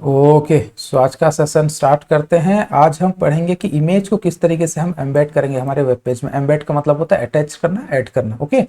Okay, सो आज का session start करते हैं। आज हम पढ़ेंगे कि इमेज को किस तरीके से हम एम्बेड करेंगे हमारे वेब पेज में। एम्बेड का मतलब होता है अटैच करना, ऐड करना। ओके,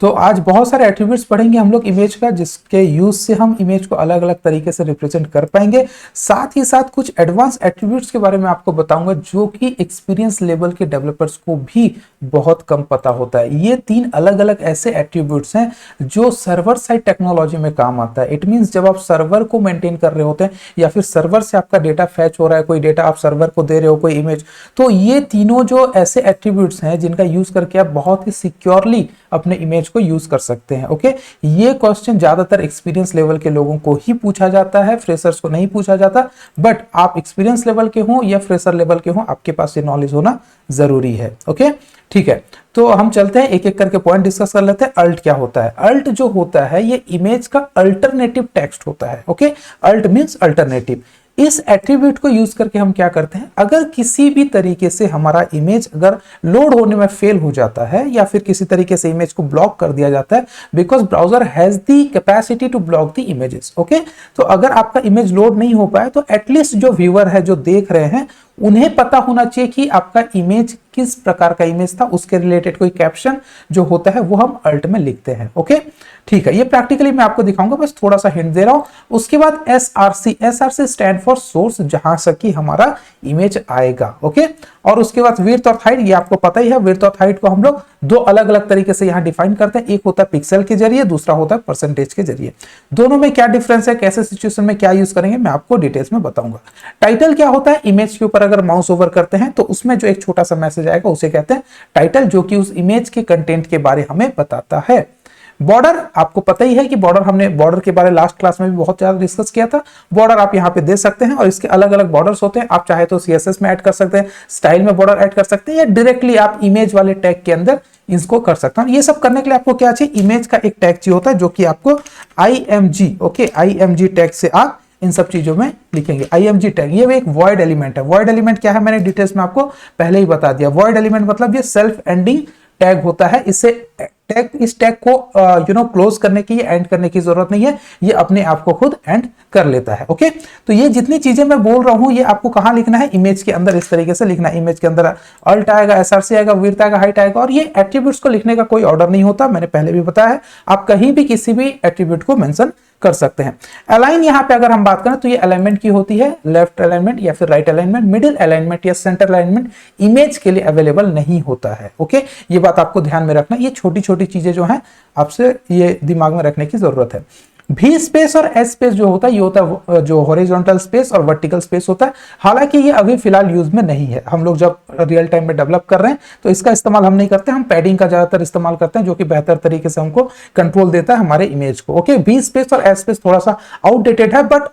तो आज बहुत सारे एट्रीब्यूट्स पढ़ेंगे हम लोग इमेज का, जिसके यूज से हम इमेज को अलग अलग तरीके से रिप्रेजेंट कर पाएंगे। साथ ही साथ कुछ एडवांस एट्रीब्यूट्स के बारे में आपको बताऊंगा जो कि एक्सपीरियंस लेवल के डेवलपर्स को भी बहुत कम पता होता है। ये 3 अलग अलग ऐसे एट्रीब्यूट्स हैं जो सर्वर साइड टेक्नोलॉजी में काम आता है। इट मींस जब आप सर्वर को मेंटेन कर रहे होते हैं या फिर सर्वर से आपका डेटा फैच हो रहा है, कोई डेटा आप सर्वर को दे रहे हो, कोई इमेज, तो ये तीनों जो ऐसे एट्रीब्यूट्स हैं जिनका यूज करके आप बहुत ही सिक्योरली अपने इमेज को यूज कर सकते हैं। ओके, ये क्वेश्चन ज्यादातर एक्सपीरियंस लेवल के लोगों को ही पूछा जाता है, फ्रेशर्स को नहीं पूछा जाता। बट आप एक्सपीरियंस लेवल के हो या फ्रेशर लेवल के हो, आपके पास ये नॉलेज होना जरूरी है। ओके, ठीक है, तो हम चलते हैं एक एक करके पॉइंट डिस्कस कर लेते हैं। अल्ट क्या होता है? अल्ट जो होता है ये इमेज का अल्टरनेटिव टेक्स्ट होता है। Okay, alt means alternative. इस एट्रीब्यूट को यूज करके हम क्या करते हैं, अगर किसी भी तरीके से हमारा इमेज अगर लोड होने में फेल हो जाता है या फिर किसी तरीके से इमेज को ब्लॉक कर दिया जाता है, because browser has the capacity to block the images. Okay, तो अगर आपका इमेज लोड नहीं हो पाए तो एटलीस्ट जो व्यूअर है, जो देख रहे हैं, उन्हें पता होना चाहिए कि आपका इमेज किस प्रकार का इमेज था, उसके रिलेटेड कोई कैप्शन जो होता है वो हम अल्ट में लिखते हैं। ओके, ठीक है, ये प्रैक्टिकली मैं आपको दिखाऊंगा, बस थोड़ा सा हिंट दे रहा हूं। उसके बाद SRC, SRC stand for source, जहां से कि हमारा इमेज आएगा। ओके, और उसके बाद विड्थ और हाइट, ये आपको पता ही है। विड्थ और हाइट को हम लोग 2 अलग अलग तरीके से यहां डिफाइन करते हैं। एक होता है पिक्सल के जरिए, दूसरा होता है परसेंटेज के जरिए। दोनों में क्या डिफरेंस है, कैसे सिचुएशन में क्या यूज करेंगे, मैं आपको डिटेल्स में बताऊंगा। टाइटल क्या होता है, इमेज के ऊपर अगर माउस ओवर करते हैं तो उसमें जो एक छोटा सा मैसेज आएगा उसे कहते हैं टाइटल, जो कि उस इमेज के कंटेंट के बारे हमें बताता है। बॉर्डर, आपको पता ही है कि बॉर्डर, हमने बॉर्डर के बारे लास्ट क्लास में भी बहुत ज्यादा डिस्कस किया था। बॉर्डर आप यहाँ पे दे सकते हैं और इसके अलग अलग बॉर्डर्स होते हैं। आप चाहे तो सीएसएस में ऐड कर सकते हैं, स्टाइल में बॉर्डर ऐड कर सकते हैं, या डायरेक्टली आप इमेज वाले टैग के अंदर इसको कर सकते हैं। ये सब करने के लिए आपको क्या चाहिए, इमेज का एक टैग चाहिए होता है जो कि आपको IMG, ओके, IMG टैग से आप इन सब चीजों में लिखेंगे। IMG टैग, ये एक वॉइड एलिमेंट है। वॉइड एलिमेंट क्या है, मैंने डिटेल्स में आपको पहले ही बता दिया। वॉइड एलिमेंट मतलब ये सेल्फ एंडिंग टैग होता है। इससे टैग, इस टैग को क्लोज करने की, एंड करने की जरूरत नहीं है, ये अपने आप को खुद एंड कर लेता है। ओके, तो ये जितनी चीजें मैं बोल रहा हूं ये आपको कहां लिखना है, इमेज के अंदर इस तरीके से लिखना है। इमेज के अंदर अल्ट आएगा, एसआरसी आएगा, विड्थ आएगा, हाइट आएगा, और ये एट्रीब्यूट्स को लिखने का कोई ऑर्डर नहीं होता, मैंने पहले भी बताया है। आप कहीं भी किसी भी एट्रीब्यूट को मेंशन कर सकते हैं। अलाइन, यहां पे अगर हम बात करें तो ये अलाइनमेंट की होती है, लेफ्ट अलाइनमेंट या फिर राइट अलाइनमेंट। मिडिल अलाइनमेंट या सेंटर अलाइनमेंट इमेज के लिए अवेलेबल नहीं होता है। ओके, ये बात आपको ध्यान में रखना। ये छोटी छोटी चीजें जो हैं आपसे ये दिमाग में रखने की जरूरत है। भी स्पेस और एस स्पेस जो होता है, ये होता है जो हॉरिजॉन्टल स्पेस और वर्टिकल स्पेस होता है। हालांकि ये अभी फिलहाल यूज में नहीं है। हम लोग जब रियल टाइम में डेवलप कर रहे हैं तो इसका इस्तेमाल हम नहीं करते, हम पैडिंग का ज्यादातर इस्तेमाल करते हैं, जो कि बेहतर तरीके से हमको कंट्रोल देता है हमारे इमेज को। ओके, भी स्पेस और एस स्पेस थोड़ा सा आउटडेटेड है, बट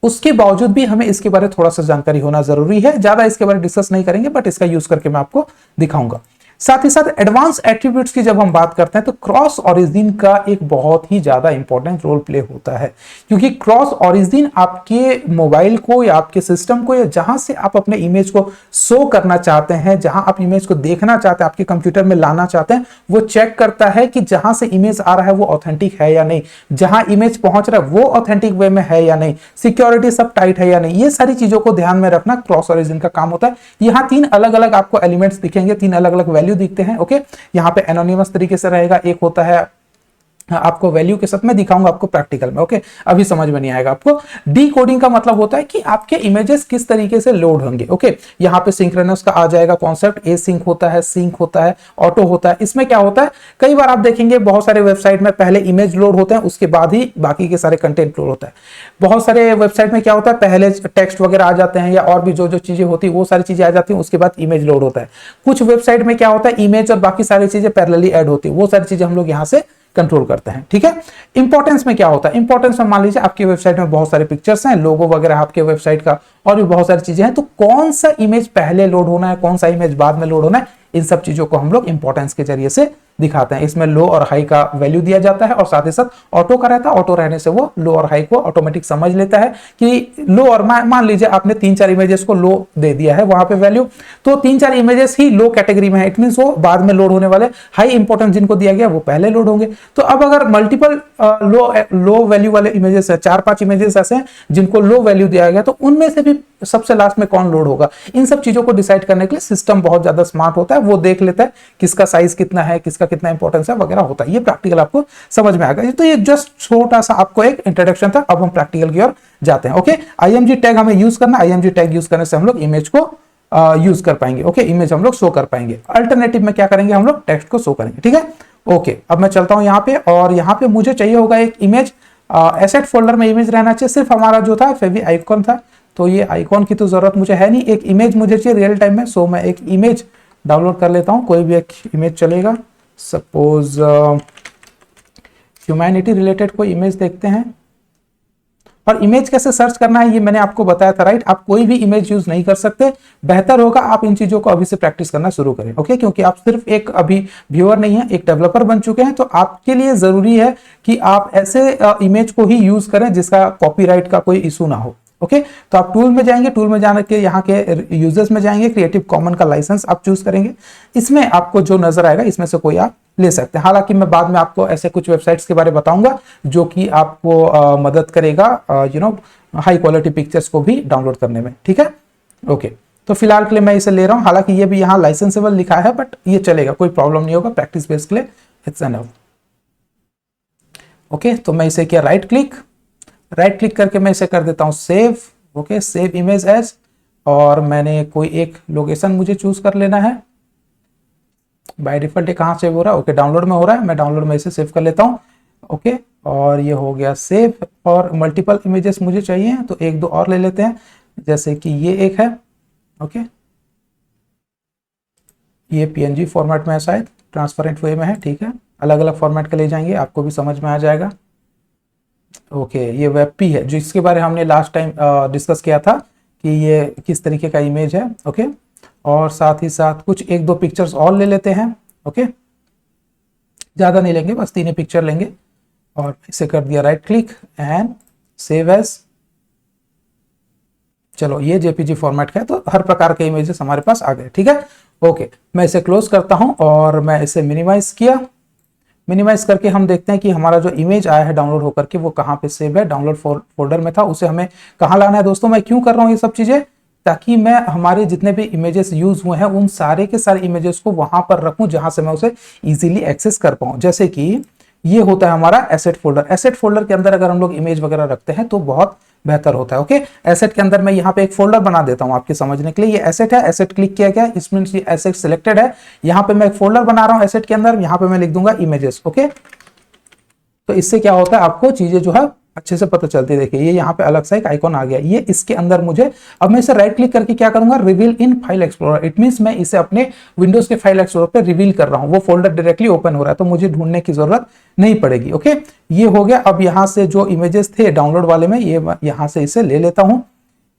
उसके बावजूद भी हमें इसके बारे में थोड़ा सा जानकारी होना जरूरी है। ज्यादा इसके बारे में डिस्कस नहीं करेंगे, बट इसका यूज करके मैं आपको दिखाऊंगा। साथ ही साथ एडवांस एट्रीब्यूट्स की जब हम बात करते हैं तो क्रॉस ओरिजिन का एक बहुत ही ज्यादा इंपॉर्टेंट रोल प्ले होता है, क्योंकि क्रॉस ओरिजिन आपके मोबाइल को या आपके सिस्टम को या जहां से आप अपने इमेज को शो करना चाहते हैं, जहां आप इमेज को देखना चाहते हैं, आपके कंप्यूटर में लाना चाहते हैं, वो चेक करता है कि जहां से इमेज आ रहा है वो ऑथेंटिक है या नहीं, जहां इमेज पहुंच रहा है वो ऑथेंटिक वे में है या नहीं, सिक्योरिटी सब टाइट है या नहीं। ये सारी चीजों को ध्यान में रखना क्रॉस ओरिजिन का काम होता है। यहां 3 अलग अलग आपको एलिमेंट्स दिखेंगे, 3 अलग अलग वैल्यू दिखते हैं। ओके, यहाँ पे एनोनिमस तरीके से रहेगा, एक होता है आपको वैल्यू के साथ में दिखाऊंगा आपको प्रैक्टिकल में। ओके, अभी समझ में नहीं आएगा आपको। डी कोडिंग का मतलब होता है कि आपके इमेजेस किस तरीके से लोड होंगे। ओके, यहाँ पे सिंक्रोनस का आ जाएगा कॉन्सेप्ट, ए सिंक होता है, सिंक होता है, ऑटो होता है। इसमें क्या होता है, कई बार आप देखेंगे बहुत सारे वेबसाइट में पहले इमेज लोड होते हैं, उसके बाद ही बाकी के सारे कंटेंट लोड होता है। बहुत सारे वेबसाइट में क्या होता है, पहले टेक्स्ट वगैरह आ जाते हैं या और भी जो जो चीजें होती है वो सारी चीजें आ जाती हैं, उसके बाद इमेज लोड होता है। कुछ वेबसाइट में क्या होता है, इमेज और बाकी सारी चीजें पैरेलली ऐड होती है, वो सारी चीजें हम लोग यहाँ से कंट्रोल करते हैं। ठीक है, इंपॉर्टेंस में क्या होता है, इंपॉर्टेंस में मान लीजिए आपकी वेबसाइट में बहुत सारे पिक्चर्स हैं, लोगो वगैरह आपके वेबसाइट का, और भी बहुत सारी चीजें हैं, तो कौन सा इमेज पहले लोड होना है, कौन सा इमेज बाद में लोड होना है, इन सब चीजों को हम लोग इंपॉर्टेंस के जरिए से दिखाते हैं। इसमें लो और हाई का वैल्यू दिया जाता है और साथ ही साथ ऑटो का रहता है। ऑटो रहने से वो लो और हाई को ऑटोमेटिक समझ लेता है कि लो और मान लीजिए आपने 3-4 इमेजेस को लो दे दिया है वहां पे वैल्यू, तो 3-4 इमेजेस ही लो कैटेगरी में है, इट मींस वो बाद में लोड होने वाले, हाई इंपॉर्टेंस जिनको दिया गया वो पहले लोड होंगे। तो अब अगर मल्टीपल लो वैल्यू वाले इमेजेस है, 4-5 इमेजेस ऐसे हैं जिनको लो वैल्यू दिया गया, तो उनमें से भी सबसे लास्ट में कौन लोड होगा, इन सब चीजों को डिसाइड करने के लिए सिस्टम बहुत ज्यादा स्मार्ट होता है। वो देख लेता है किसका साइज कितना है, किसका कितना इंपॉर्टेंस है वगैरह होता है। ये प्रैक्टिकल आपको समझ में आएगा। तो ये जस्ट छोटा सा आपको एक इंट्रोडक्शन था। अब हम प्रैक्टिकल की ओर जाते हैं। ओके, आईएमजी टैग हमें यूज करना। आईएमजी टैग यूज करने से हम लोग इमेज को यूज कर पाएंगे। ओके, इमेज हम लोग शो कर पाएंगे। अल्टरनेटिव में क्या करेंगे, हम लोग टेक्स्ट को शो करेंगे। ठीक है, ओके, अब मैं चलता हूं यहाँ पे, और यहाँ पे मुझे चाहिए होगा एक इमेज। एसेट फोल्डर में इमेज रहना चाहिए। सिर्फ हमारा जो था फेवी आइकॉन था, तो ये आइकॉन की तो जरूरत मुझे है नहीं, एक इमेज मुझे चाहिए रियल टाइम में। सो मैं एक इमेज डाउनलोड कर लेता हूं, कोई भी एक इमेज चलेगा। सपोज ह्यूमैनिटी रिलेटेड कोई इमेज देखते हैं। और इमेज कैसे सर्च करना है ये मैंने आपको बताया था, राइट। आप कोई भी इमेज यूज नहीं कर सकते। बेहतर होगा आप इन चीजों को अभी से प्रैक्टिस करना शुरू करें। ओके, क्योंकि आप सिर्फ एक अभी व्यूअर नहीं है, एक डेवलपर बन चुके हैं। तो आपके लिए जरूरी है कि आप ऐसे इमेज को ही यूज करें जिसका कॉपीराइट का कोई इशू ना हो। ओके, तो आप टूल में जाएंगे, टूल में जाने के यहाँ के यूजर्स में जाएंगे, क्रिएटिव कॉमन का लाइसेंस आप चूज करेंगे। इसमें आपको जो नजर आएगा इसमें से कोई आप ले सकते हैं। हालांकि मैं बाद में आपको ऐसे कुछ वेबसाइट्स के बारे में बताऊंगा जो कि आपको मदद करेगा हाई क्वालिटी पिक्चर्स को भी डाउनलोड करने में। ठीक है, ओके, तो फिलहाल के लिए मैं इसे ले रहा हूं। हालांकि ये भी यहाँ लाइसेंसेबल लिखा है, बट ये चलेगा, कोई प्रॉब्लम नहीं होगा। प्रैक्टिस बेस के लिए इट्स एनफ। ओके, तो मैं इसे किया राइट क्लिक करके मैं इसे कर देता हूं save. Okay, save image as, और मैंने कोई एक लोकेशन मुझे चूज कर लेना है। बाय डिफॉल्ट कहाँ सेव हो रहा है, ओके, डाउनलोड में हो रहा है। मैं डाउनलोड में इसे सेव कर लेता हूँ। ओके, और ये हो गया सेव। और मल्टीपल इमेजेस मुझे चाहिए, तो एक दो और ले लेते हैं, जैसे कि ये एक है। ओके, ये पीएनजी फॉर्मेट में है, शायद ट्रांसपेरेंट वे में है। ठीक है, अलग अलग फॉर्मेट का ले जाएंगे, आपको भी समझ में आ जाएगा। ओके, ये वेबपी है, जिसके बारे हमने लास्ट टाइम डिस्कस किया था कि ये किस तरीके का इमेज है। ओके, और साथ ही साथ कुछ एक दो पिक्चर्स और ले लेते हैं। ओके, ज्यादा नहीं लेंगे, बस 3 पिक्चर लेंगे। और इसे कर दिया right click and save as. चलो, ये जेपीजी फॉर्मेट का है, तो हर प्रकार के इमेजेस हमारे पास आ गए। ठीक है, ओके, मैं इसे क्लोज करता हूं और मैं इसे मिनिमाइज किया। मिनिमाइज करके हम देखते हैं कि हमारा जो इमेज आया है डाउनलोड होकर के वो कहाँ पे सेव है। डाउनलोड फोल्डर में था, उसे हमें कहाँ लाना है दोस्तों। मैं क्यों कर रहा हूँ ये सब चीजें, ताकि मैं हमारे जितने भी इमेजेस यूज हुए हैं उन सारे के सारे इमेजेस को वहां पर रखूं जहां से मैं उसे इजीली एक्सेस कर पाऊं। जैसे कि ये होता है हमारा एसेट फोल्डर। एसेट फोल्डर के अंदर अगर हम लोग इमेज वगैरह रखते हैं तो बहुत बेहतर होता है। ओके, एसेट के अंदर मैं यहाँ पे एक फोल्डर बना देता हूँ आपके समझने के लिए। ये एसेट है, एसेट क्लिक किया गया, इसमें एसेट सिलेक्टेड है। यहाँ पे मैं एक फोल्डर बना रहा हूँ एसेट के अंदर, यहाँ पे मैं लिख दूंगा इमेजेस। ओके, तो इससे क्या होता है, आपको चीजें जो है अच्छे से पता चलती है। देखिए, ये यहाँ पे अलग सा एक आइकॉन आ गया, ये इसके अंदर मुझे, अब मैं इसे राइट क्लिक करके क्या करूंगा, reveal in file explorer. It means मैं इसे अपने विंडोज के फाइल एक्सप्लोरर पे रिवील कर रहा हूं, वो फोल्डर डायरेक्टली ओपन हो रहा है, तो मुझे ढूंढने की जरूरत नहीं पड़ेगी। ओके, ये हो गया। अब यहाँ से जो इमेजेस थे डाउनलोड वाले में, ये यहाँ से इसे ले लेता हूँ।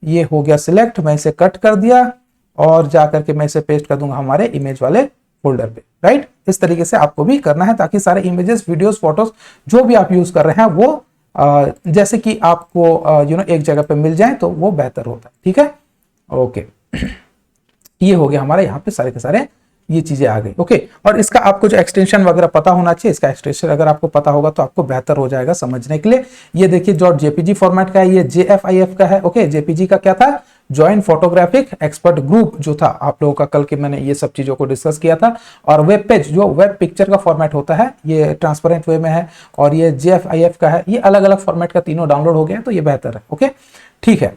ये हो गया सिलेक्ट, मैं इसे कट कर दिया और जाकर के मैं इसे पेस्ट कर दूंगा हमारे इमेज वाले फोल्डर पे। राइट, इस तरीके से आपको भी करना है, ताकि सारे इमेजेस, वीडियोस, फोटोज जो भी आप यूज कर रहे हैं वो जैसे कि आपको एक जगह पे मिल जाए, तो वो बेहतर होता है। ठीक है, ओके, ये हो गया हमारा, यहाँ पे सारे के सारे ये चीजें आ गई। ओके, और इसका आपको जो एक्सटेंशन वगैरह पता होना चाहिए, इसका एक्सटेंशन अगर आपको पता होगा तो आपको बेहतर हो जाएगा समझने के लिए। ये देखिए .jpg फॉर्मेट का है, ये JFIF का है। ओके, JPG का क्या था, जॉइंट फोटोग्राफिक एक्सपर्ट ग्रुप जो था, आप लोगों का कल के मैंने ये सब चीजों को डिस्कस किया था। और वेब पेज जो वेब पिक्चर का फॉर्मेट होता है, ये ट्रांसपेरेंट वे में है। और ये JFIF का है, ये अलग अलग फॉर्मेट का तीनों डाउनलोड हो गया, तो ये बेहतर है। ओके, ठीक है,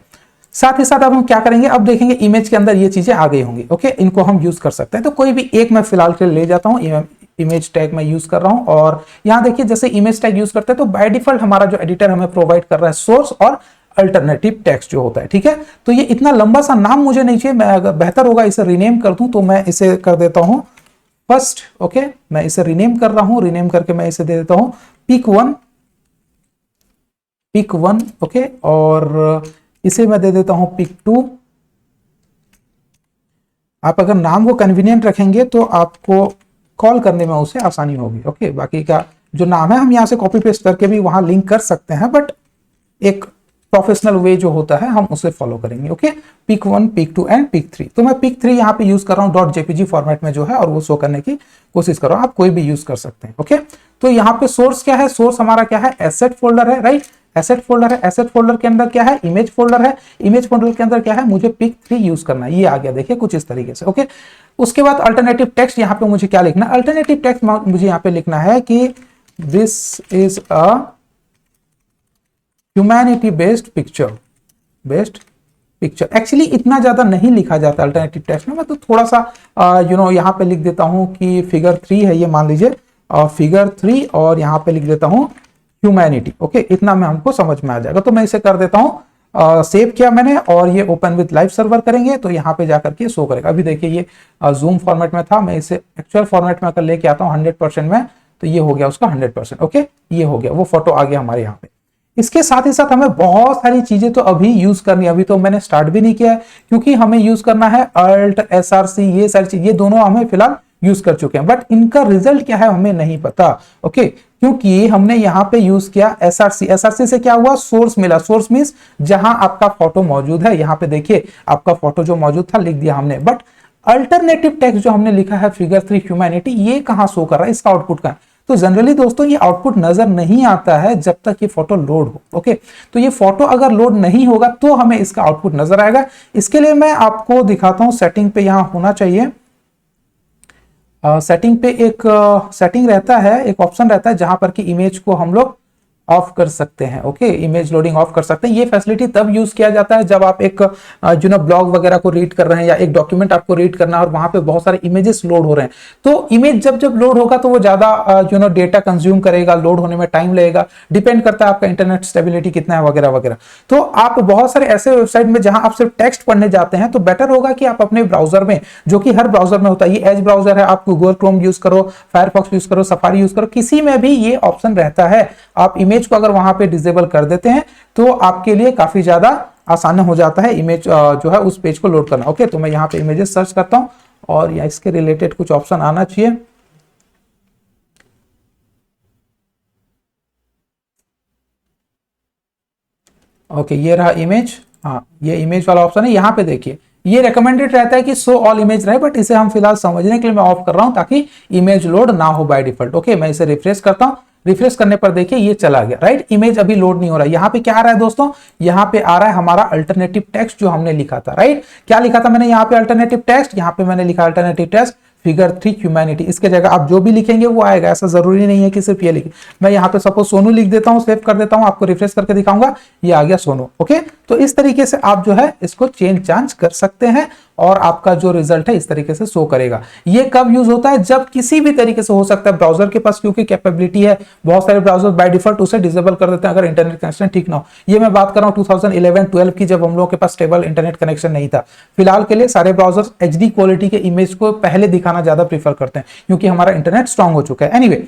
साथ ही साथ अब हम क्या करेंगे, अब देखेंगे इमेज के अंदर ये चीजें आ गई होंगी। ओके, इनको हम यूज कर सकते हैं। तो कोई भी एक मैं फिलहाल के लिए ले जाता हूं, इमेज टैग मैं यूज कर रहा हूं। और यहां देखिए, जैसे इमेज टैग यूज करते हैं तो बाय डिफॉल्ट हमारा जो एडिटर हमें प्रोवाइड कर रहा है सोर्स और अल्टरनेटिव टेक्स्ट जो होता है। ठीक है, तो ये इतना लंबा सा नाम मुझे नहीं चाहिए, मैं अगर बेहतर होगा इसे रीनेम कर दूं, तो मैं इसे कर देता हूं फर्स्ट। ओके, मैं इसे रीनेम कर रहा हूं, रीनेम करके मैं इसे दे देता हूं पिक वन। ओके, और इसे मैं दे देता हूं पिक 2। आप अगर नाम को कन्वीनियंट रखेंगे तो आपको कॉल करने में उसे आसानी होगी। ओके, बाकी का जो नाम है हम यहाँ से कॉपी पेस्ट करके भी वहां लिंक कर सकते हैं, बट एक प्रोफेशनल वे जो होता है हम उसे फॉलो करेंगे। Okay, pick 1, pick 2 and pick 3। तो मैं पिक 3 यहाँ पे यूज कर रहा हूँ .jpg फॉर्मेट में जो है, और वो शो करने की कोशिश कर रहा हूँ। आप कोई भी यूज कर सकते हैं। ओके, तो यहाँ पे सोर्स क्या है, सोर्स हमारा क्या है, एसेट फोल्डर है, राइट, एसेट फोल्डर है। एसेट फोल्डर के अंदर क्या है, इमेज फोल्डर है। इमेज फोल्डर के अंदर क्या है, मुझे पिक 3 यूज करना है। ये आ गया, देखिए कुछ इस तरीके से। ओके, उसके बाद अल्टरनेटिव टेक्स्ट, यहाँ पे मुझे क्या लिखना है, अल्टरनेटिव टेक्स्ट मुझे यहाँ पे लिखना है कि this is a humanity based picture, actually इतना ज्यादा नहीं लिखा जाता अल्टरनेटिव टेक्स्ट में, मैं तो थोड़ा सा यहाँ पे लिख देता हूं कि फिगर 3 है ये, मान लीजिए फिगर 3, और यहाँ पे लिख देता हूं ह्यूमैनिटी। ओके, इतना में हमको समझ में आ जाएगा। तो मैं इसे कर देता हूं, सेव किया मैंने, और ये ओपन विद लाइव सर्वर करेंगे तो यहाँ पे जाकर के शो करेगा। अभी देखिए ये जूम फॉर्मेट में था, मैं इसे एक्चुअल फॉर्मेट में अगर लेके आता हूँ 100% में, तो ये हो गया उसका 100%। ओके, ये हो गया, वो फोटो आ गया हमारे यहाँ पे। इसके साथ ही साथ हमें बहुत सारी चीजें तो अभी यूज करनी है, अभी तो मैंने स्टार्ट भी नहीं किया है, क्योंकि हमें यूज करना है अल्ट, SRC, ये सारी चीज, ये दोनों हमें फिलहाल यूज कर चुके हैं, बट इनका रिजल्ट क्या है हमें नहीं पता। ओके, क्योंकि हमने यहाँ पे यूज किया SRC से क्या हुआ, सोर्स मिला। सोर्स मींस जहां आपका फोटो मौजूद है, यहाँ पे देखिए आपका फोटो जो मौजूद था लिख दिया हमने, बट अल्टरनेटिव टेक्स्ट जो हमने लिखा है फिगर 3 ह्यूमैनिटी, ये कहां शो कर रहा है, इसका आउटपुट का। तो जनरली दोस्तों ये आउटपुट नजर नहीं आता है जब तक ये फोटो लोड हो। ओके, तो ये फोटो अगर लोड नहीं होगा तो हमें इसका आउटपुट नजर आएगा। इसके लिए मैं आपको दिखाता हूं, सेटिंग पे यहां होना चाहिए, सेटिंग पे एक सेटिंग रहता है, एक ऑप्शन रहता है जहां पर कि इमेज को हम लोग ऑफ कर सकते हैं। ओके, इमेज लोडिंग ऑफ कर सकते हैं। ये फैसिलिटी तब यूज किया जाता है जब आप एक ब्लॉग वगैरह को रीड कर रहे हैं, या एक डॉक्यूमेंट आपको रीड करना है और वहां पे बहुत सारे इमेजेस लोड हो रहे हैं। तो इमेज जब लोड होगा तो वो ज्यादा डेटा कंज्यूम करेगा, लोड होने में टाइम लगेगा, डिपेंड करता है आपका इंटरनेट स्टेबिलिटी कितना है वगैरह वगैरह। तो आप बहुत सारे ऐसे वेबसाइट में जहां आप सिर्फ टेक्स्ट पढ़ने जाते हैं, तो बेटर होगा कि आप अपने ब्राउजर में, जो कि हर ब्राउजर में होता है, ये एज ब्राउजर है, आप गूगल क्रोम यूज करो, फायरफॉक्स यूज करो, सफारी यूज करो, किसी में भी ये ऑप्शन रहता है। आप इमेज को अगर वहां पे डिसेबल कर देते हैं तो आपके लिए काफी ज्यादा आसान हो जाता है इमेज जो है उस पेज को लोड करना। ओके, तो मैं यहाँ पे इमेजेस सर्च करता हूं, और या इसके रिलेटेड कुछ ऑप्शन आना चाहिए। ओके, ये रहा इमेज, हाँ ये इमेज वाला ऑप्शन है। यहाँ पे देखिए ये रिकमेंडेड रहता है कि शो ऑल इमेज रहे, बट इसे हम फिलहाल समझने के लिए मैं ऑफ कर रहा हूं ताकि इमेज लोड ना हो बाय डिफॉल्ट। ओके, मैं इसे रिफ्रेश करता हूं, रिफ्रेश करने पर देखिए ये चला गया, राइट, इमेज अभी लोड नहीं हो रहा है। यहाँ पे क्या आ रहा है दोस्तों, यहाँ पे आ रहा है हमारा अल्टरनेटिव टेक्स्ट जो हमने लिखा था, राइट। क्या लिखा था मैंने यहाँ पे, अल्टरनेटिव टेक्स्ट, यहाँ पे मैंने लिखा अल्टरनेटिव टेक्स्ट फिगर 3 ह्यूमैनिटी। इसके जगह आप जो भी लिखेंगे वो आएगा, ऐसा जरूरी नहीं है कि सिर्फ ये लिखे। मैं यहाँ पे सपोज सोनू लिख देता हूँ, सेव कर देता हूँ, आपको रिफ्रेश करके दिखाऊंगा, ये आ गया सोनू। ओके, तो इस तरीके से आप जो है इसको चेंज चांज कर सकते हैं, और आपका जो रिजल्ट है इस तरीके से शो करेगा। ये कब यूज होता है, जब किसी भी तरीके से हो सकता है ब्राउजर के पास, क्योंकि कैपेबिलिटी है, बहुत सारे ब्राउजर बाय डिफॉल्ट उसे डिसेबल कर देते हैं अगर इंटरनेट कनेक्शन ठीक ना हो। ये मैं बात कर रहा हूं 2011-12 की, जब हम लोगों के पास स्टेबल इंटरनेट कनेक्शन नहीं था। फिलहाल के लिए सारे ब्राउजर HD क्वालिटी के इमेज को पहले दिखाना ज्यादा प्रीफर करते हैं, क्योंकि हमारा इंटरनेट स्ट्रांग हो चुका है। एनीवे,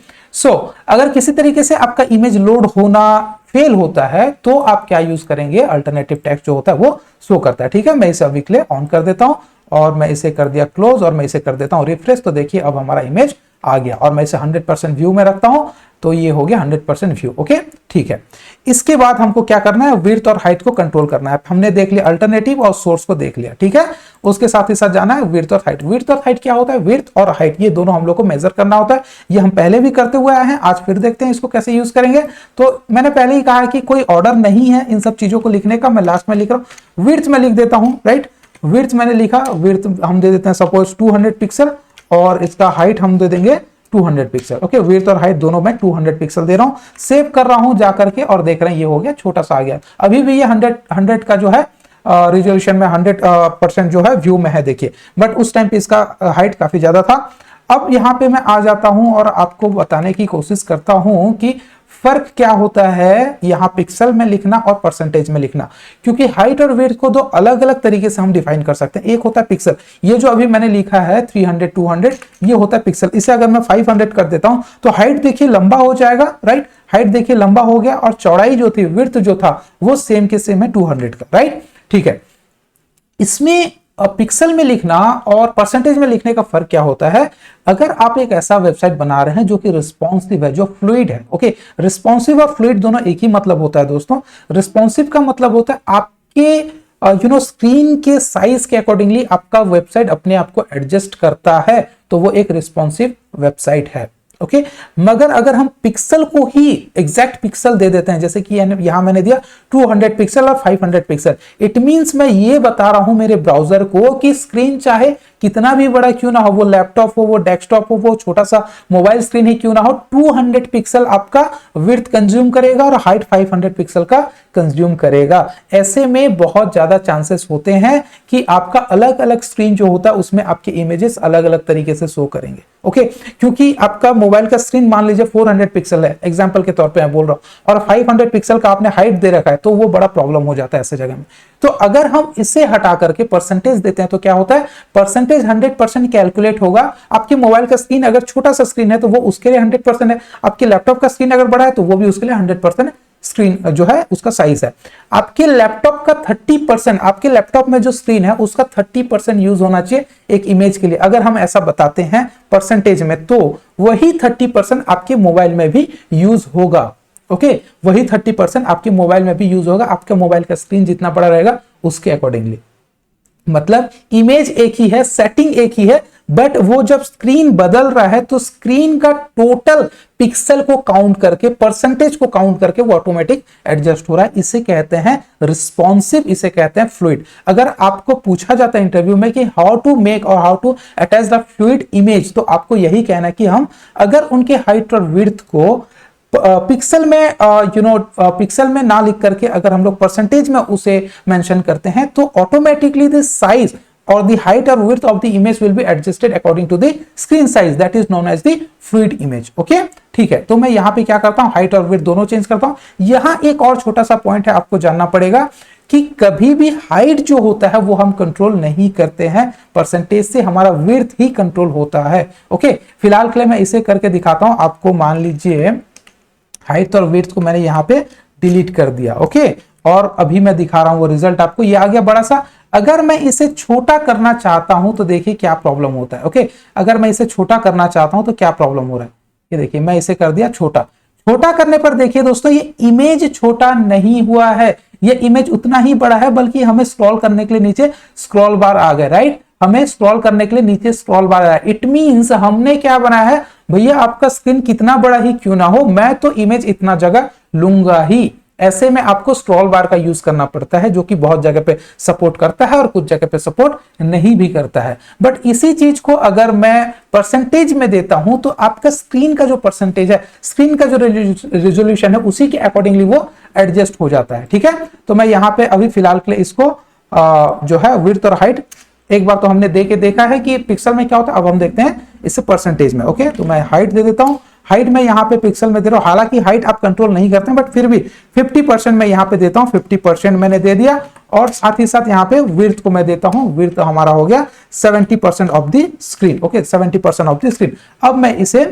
अगर किसी तरीके से आपका इमेज लोड होना फेल होता है तो आप क्या यूज करेंगे, अल्टरनेटिव टेक्स्ट जो होता है वो शो करता है। ठीक है, मैं इसे अभी के लिए ऑन कर देता हूं, और मैं इसे कर दिया क्लोज, और मैं इसे कर देता हूं रिफ्रेश। तो देखिए अब हमारा इमेज आ गया, और मैं इसे 100% व्यू में रखता हूं, तो ये हो गया 100% व्यू। ओके, ठीक है। इसके बाद हमको क्या करना है, विड्थ और हाइट को कंट्रोल करना है। हमने देख लिया अल्टरनेटिव और सोर्स को देख लिया, ठीक है। उसके साथ ही साथ जाना है विड्थ और हाइट। विड्थ और हाइट क्या होता है, विड्थ और हाइट ये दोनों हम लोग को मेजर करना होता है। ये हम पहले भी करते हुए आए हैं, आज फिर देखते हैं इसको कैसे यूज करेंगे। तो मैंने पहले ही कहा है कि कोई ऑर्डर नहीं है इन सब चीजों को लिखने का, मैं लास्ट में लिख रहा हूं। विड्थ में लिख देता हूं, राइट, विड्थ मैंने लिखा, विड्थ हम दे देते हैं सपोज 200 पिक्सल, और इसका हाइट हम दे देंगे 200 पिक्सल। ओके, विड्थ और हाइट दोनों में 200 पिक्सल दे रहा हूं, सेव कर रहा हूं जाकर के, और देख रहे हैं ये हो गया, छोटा सा आ गया। अभी भी ये 100 का जो है रिजोल्यूशन में 100% जो है व्यू में है, देखिए, बट उस टाइम पे इसका हाइट काफी ज्यादा था। अब यहाँ पे मैं आ जाता हूं और आपको बताने की कोशिश करता हूं कि फर्क क्या होता है यहाँ पिक्सल में लिखना और परसेंटेज में लिखना, क्योंकि हाइट और विड्थ को दो अलग अलग तरीके से हम डिफाइन कर सकते हैं। एक होता है पिक्सल, ये जो अभी मैंने लिखा है 300 200, ये होता है पिक्सल। इसे अगर मैं 500 कर देता हूं तो हाइट देखिए लंबा हो जाएगा, राइट, हाइट देखिए लंबा हो गया, और चौड़ाई जो थी, विड्थ जो था वो सेम के सेम है 200 का, राइट, ठीक है। इसमें पिक्सल में लिखना और परसेंटेज में लिखने का फर्क क्या होता है। अगर आप एक ऐसा वेबसाइट बना रहे हैं जो कि रिस्पॉन्सिव है, जो फ्लूइड है, ओके, रिस्पॉन्सिव और फ्लूइड दोनों एक ही मतलब होता है दोस्तों। रिस्पॉन्सिव का मतलब होता है आपके स्क्रीन के साइज के अकॉर्डिंगली आपका वेबसाइट अपने आप को एडजस्ट करता है, तो वो एक रिस्पॉन्सिव वेबसाइट है, ओके। मगर अगर हम पिक्सल को ही एग्जैक्ट पिक्सल दे देते हैं, जैसे कि यहां मैंने दिया 200 पिक्सल और 500 पिक्सल, इट मींस मैं ये बता रहा हूं मेरे ब्राउजर को कि स्क्रीन चाहे कितना भी बड़ा क्यों ना हो, वो लैपटॉप हो, वो डेस्कटॉप हो, वो छोटा सा मोबाइल स्क्रीन ही क्यों ना हो, 200 पिक्सल आपका विड्थ कंज्यूम करेगा और हाइट 500 पिक्सल का कंज्यूम करेगा। ऐसे में बहुत ज्यादा चांसेस होते हैं कि आपका अलग अलग स्क्रीन जो होता है उसमें आपके इमेजेस अलग अलग तरीके से शो करेंगे, ओके। क्योंकि आपका मोबाइल का स्क्रीन मान लीजिए 400 पिक्सल है, एग्जांपल के तौर पे मैं बोल रहा हूं, और 500 पिक्सल का आपने हाइट दे रखा है, तो वो बड़ा प्रॉब्लम हो जाता है ऐसे जगह में। तो अगर हम इसे हटा करके परसेंटेज देते हैं तो क्या होता है, परसेंटेज 100% कैलकुलेट होगा। आपके मोबाइल का स्क्रीन अगर छोटा सा स्क्रीन है तो वो उसके लिए 100% है, आपके लैपटॉप का स्क्रीन अगर बड़ा है तो वो भी उसके लिए 100% स्क्रीन जो है उसका साइज है। आपके लैपटॉप का 30%, आपके लैपटॉप में जो स्क्रीन है उसका 30% यूज होना चाहिए एक इमेज के लिए, अगर हम ऐसा बताते हैं परसेंटेज में, तो वही 30% आपके मोबाइल में भी यूज होगा, ओके। वही 30% आपके मोबाइल में भी यूज होगा, आपके मोबाइल का स्क्रीन जितना बड़ा रहेगा उसके अकॉर्डिंगली। मतलब इमेज एक ही है, सेटिंग एक ही है, बट वो जब स्क्रीन बदल रहा है तो स्क्रीन का टोटल पिक्सल को काउंट करके, परसेंटेज को काउंट करके वो ऑटोमेटिक एडजस्ट हो रहा है। इसे कहते हैं रिस्पॉन्सिव, इसे कहते हैं फ्लूइड। अगर आपको पूछा जाता है इंटरव्यू में कि हाउ टू मेक और how to attach the fluid image, तो आपको यही कहना है कि हम अगर उनके हाइट और विड्थ को पिक्सल में पिक्सल में ना लिख करके अगर हम लोग परसेंटेज में उसे मेंशन करते हैं, तो ऑटोमेटिकली द साइज और the height or width of the image will be adjusted according to the screen size, that is known as the fluid image, okay। ठीक है, तो मैं यहां पे क्या करता हूं, हाइट और विड्थ दोनों चेंज करता हूं। यहां एक और छोटा सा पॉइंट है, आपको जानना पड़ेगा कि कभी भी हाइट जो होता है वो हम कंट्रोल नहीं करते हैं, परसेंटेज से हमारा विड्थ ही कंट्रोल होता है, ओके। फिलहाल के लिए मैं इसे करके दिखाता हूं आपको। मान लीजिए हाइट और विड्थ को मैंने यहां पे डिलीट कर दिया, ओके, और अभी मैं दिखा रहा हूं वो रिजल्ट आपको, ये आ गया बड़ा सा। अगर मैं इसे छोटा करना चाहता हूं तो देखिए क्या प्रॉब्लम होता है, ओके। अगर मैं इसे छोटा करना चाहता हूं तो क्या प्रॉब्लम हो रहा है, ये देखिए मैं इसे कर दिया छोटा। छोटा करने पर देखिए दोस्तों ये इमेज छोटा नहीं हुआ है, ये इमेज उतना ही बड़ा है, बल्कि हमें स्क्रॉल करने के लिए नीचे स्क्रॉल बार आ गया, राइट। हमें स्क्रॉल करने के लिए नीचे स्क्रॉल बार आया। इट मींस हमने क्या बनाया है, भैया आपका स्क्रीन कितना बड़ा ही क्यों ना हो, मैं तो इमेज इतना जगह लूंगा ही। ऐसे में आपको स्क्रॉल बार का यूज करना पड़ता है, जो कि बहुत जगह पे सपोर्ट करता है और कुछ जगह पे सपोर्ट नहीं भी करता है। बट इसी चीज को अगर मैं परसेंटेज में देता हूं तो आपका स्क्रीन का जो परसेंटेज है, स्क्रीन का जो रेजोल्यूशन है, उसी के अकॉर्डिंगली वो एडजस्ट हो जाता है, ठीक है। तो मैं यहां पे अभी फिलहाल के लिए इसको जो है विड्थ और हाइट एक बार तो हमने देखा है कि पिक्सल में क्या होता है, अब हम देखते हैं इसे परसेंटेज में, ओके। तो मैं हाइट दे देता हूं, हाइट में यहां पे पिक्सल में दे रहा हूं, हालांकि हाइट आप कंट्रोल नहीं करते हैं, बट फिर भी 50% मैं यहां पे देता हूं, 50% मैंने दे दिया। और साथ ही साथ यहां पे विड्थ को मैं देता हूं, विड्थ हमारा हो गया 70% of the screen, okay, 70% of the screen. अब मैं इसे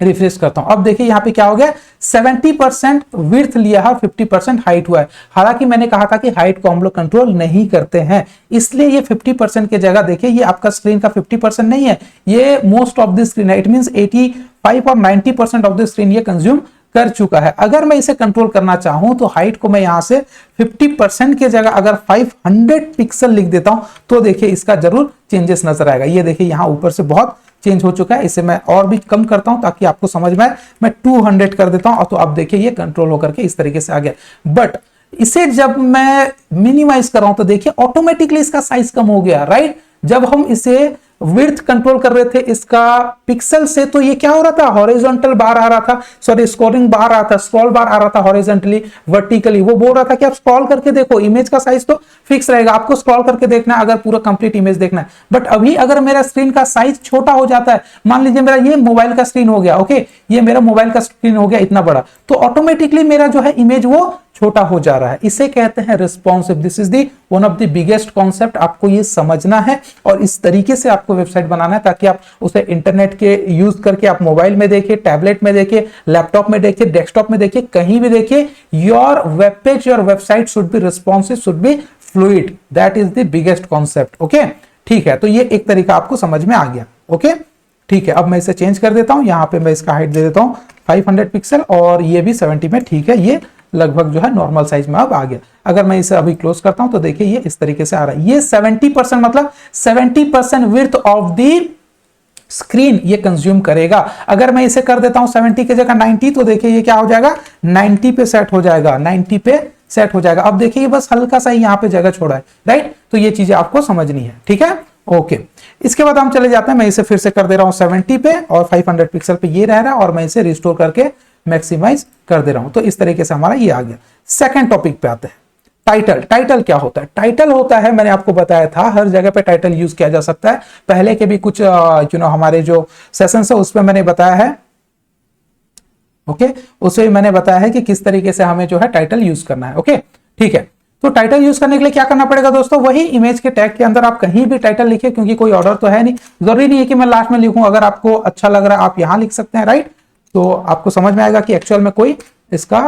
रिफ्रेश करता हूं, अब देखिए यहां पे क्या हो गया, 70% विड्थ लिया है और 50% हाइट हुआ है। हालांकि मैंने कहा था कि हाइट को हम लोग कंट्रोल नहीं करते हैं, इसलिए ये 50% की जगह देखिए ये आपका स्क्रीन का 50% नहीं है, ये मोस्ट ऑफ द स्क्रीन है। इट मींस 85 और 90% ऑफ द स्क्रीन ये कंज्यूम कर चुका है। अगर मैं इसे कंट्रोल करना चाहूं तो हाइट को मैं यहां से 50% की जगह अगर 500 पिक्सल लिख देता हूं तो देखिए इसका जरूर चेंजेस नजर आएगा। ये देखिए यहां ऊपर से बहुत चेंज हो चुका है, इसे मैं और भी कम करता हूं ताकि आपको समझ में आए। मैं 200 कर देता हूं और तो अब देखिए ये कंट्रोल होकर के इस तरीके से आ गया। बट इसे जब मैं मिनिमाइज कर रहा हूं तो देखिए ऑटोमेटिकली इसका साइज कम हो गया, राइट। जब हम इसे विड्थ कंट्रोल कर रहे थे इसका पिक्सल से, तो ये क्या हो रहा था, हॉरिजॉन्टल बार आ रहा था, सॉरी स्क्रॉलिंग बार आ रहा था, स्क्रॉल बार आ रहा था हॉरिजॉन्टली, वर्टिकली। वो बोल रहा था कि आप स्क्रॉल करके देखो, इमेज का साइज तो फिक्स रहेगा, आपको स्क्रॉल करके देखना है अगर पूरा कंप्लीट इमेज देखना है। बट अभी अगर मेरा स्क्रीन का साइज छोटा हो जाता है, मान लीजिए मेरा ये मोबाइल का स्क्रीन हो गया, ओके, ये मेरा मोबाइल का स्क्रीन हो गया इतना बड़ा, तो ऑटोमेटिकली मेरा जो है इमेज वो छोटा हो जा रहा है। इसे कहते हैं responsive, this is the one of the biggest concept आपको ये समझना है और इस तरीके से आपको वेबसाइट बनाना है ताकि आप उसे इंटरनेट के यूज करके आप मोबाइल में देखिए, टैबलेट में देखिए, लैपटॉप में देखिए, डेस्कटॉप में देखिए, कहीं भी देखिए, your web page, your website should be responsive, should be fluid. That is the biggest concept. Okay, ठीक है, तो ये एक तरीका आपको समझ में आ गया। ओके, ठीक है, अब मैं इसे चेंज कर देता हूं, यहां पे मैं इसका हाइट दे देता हूं 500 पिक्सल और ये भी 70 में। ठीक है, ये लगभग जो है नॉर्मल साइज में अब आ गया। अगर मैं इसे अभी क्लोज करता हूं तो देखिए ये इस तरीके से आ रहा है। ये 70% मतलब 70% विड्थ ऑफ द स्क्रीन ये कंज्यूम करेगा। अगर मैं इसे कर देता हूं 70 की जगह 90 तो देखिए ये क्या हो जाएगा, 90 पे सेट हो जाएगा, 90 पे सेट हो जाएगा। अब देखिए बस हल्का सा ही यहां पे जगह छोड़ा है, राइट। तो ये चीजें आपको समझनी है, ठीक है, ओके। इसके बाद हम चले जाते हैं, मैं इसे फिर से कर दे रहा हूं 70 पे और 500 पिक्सल पे ये रह रहा है और मैं इसे रिस्टोर करके मैक्सिमाइज कर दे रहा हूं। तो इस तरीके से हमारा ये आ गया। सेकंड टॉपिक पे आते हैं, टाइटल। टाइटल क्या होता है? टाइटल होता है, मैंने आपको बताया था हर जगह पे टाइटल यूज किया जा सकता है। पहले के भी कुछ हमारे जो सेशंस है उसमें मैंने बताया है, ओके, उसमें मैंने बताया है कि किस तरीके से हमें जो है टाइटल यूज करना है। ओके, ठीक है। तो टाइटल यूज करने के लिए क्या करना पड़ेगा दोस्तों? वही इमेज के टैग के अंदर आप कहीं भी टाइटल लिखिए, क्योंकि कोई ऑर्डर तो है नहीं, जरूरी नहीं है कि मैं लास्ट में लिखूं। अगर आपको अच्छा लग रहा है आप यहां लिख सकते हैं, राइट। तो आपको समझ में आएगा कि एक्चुअल में कोई इसका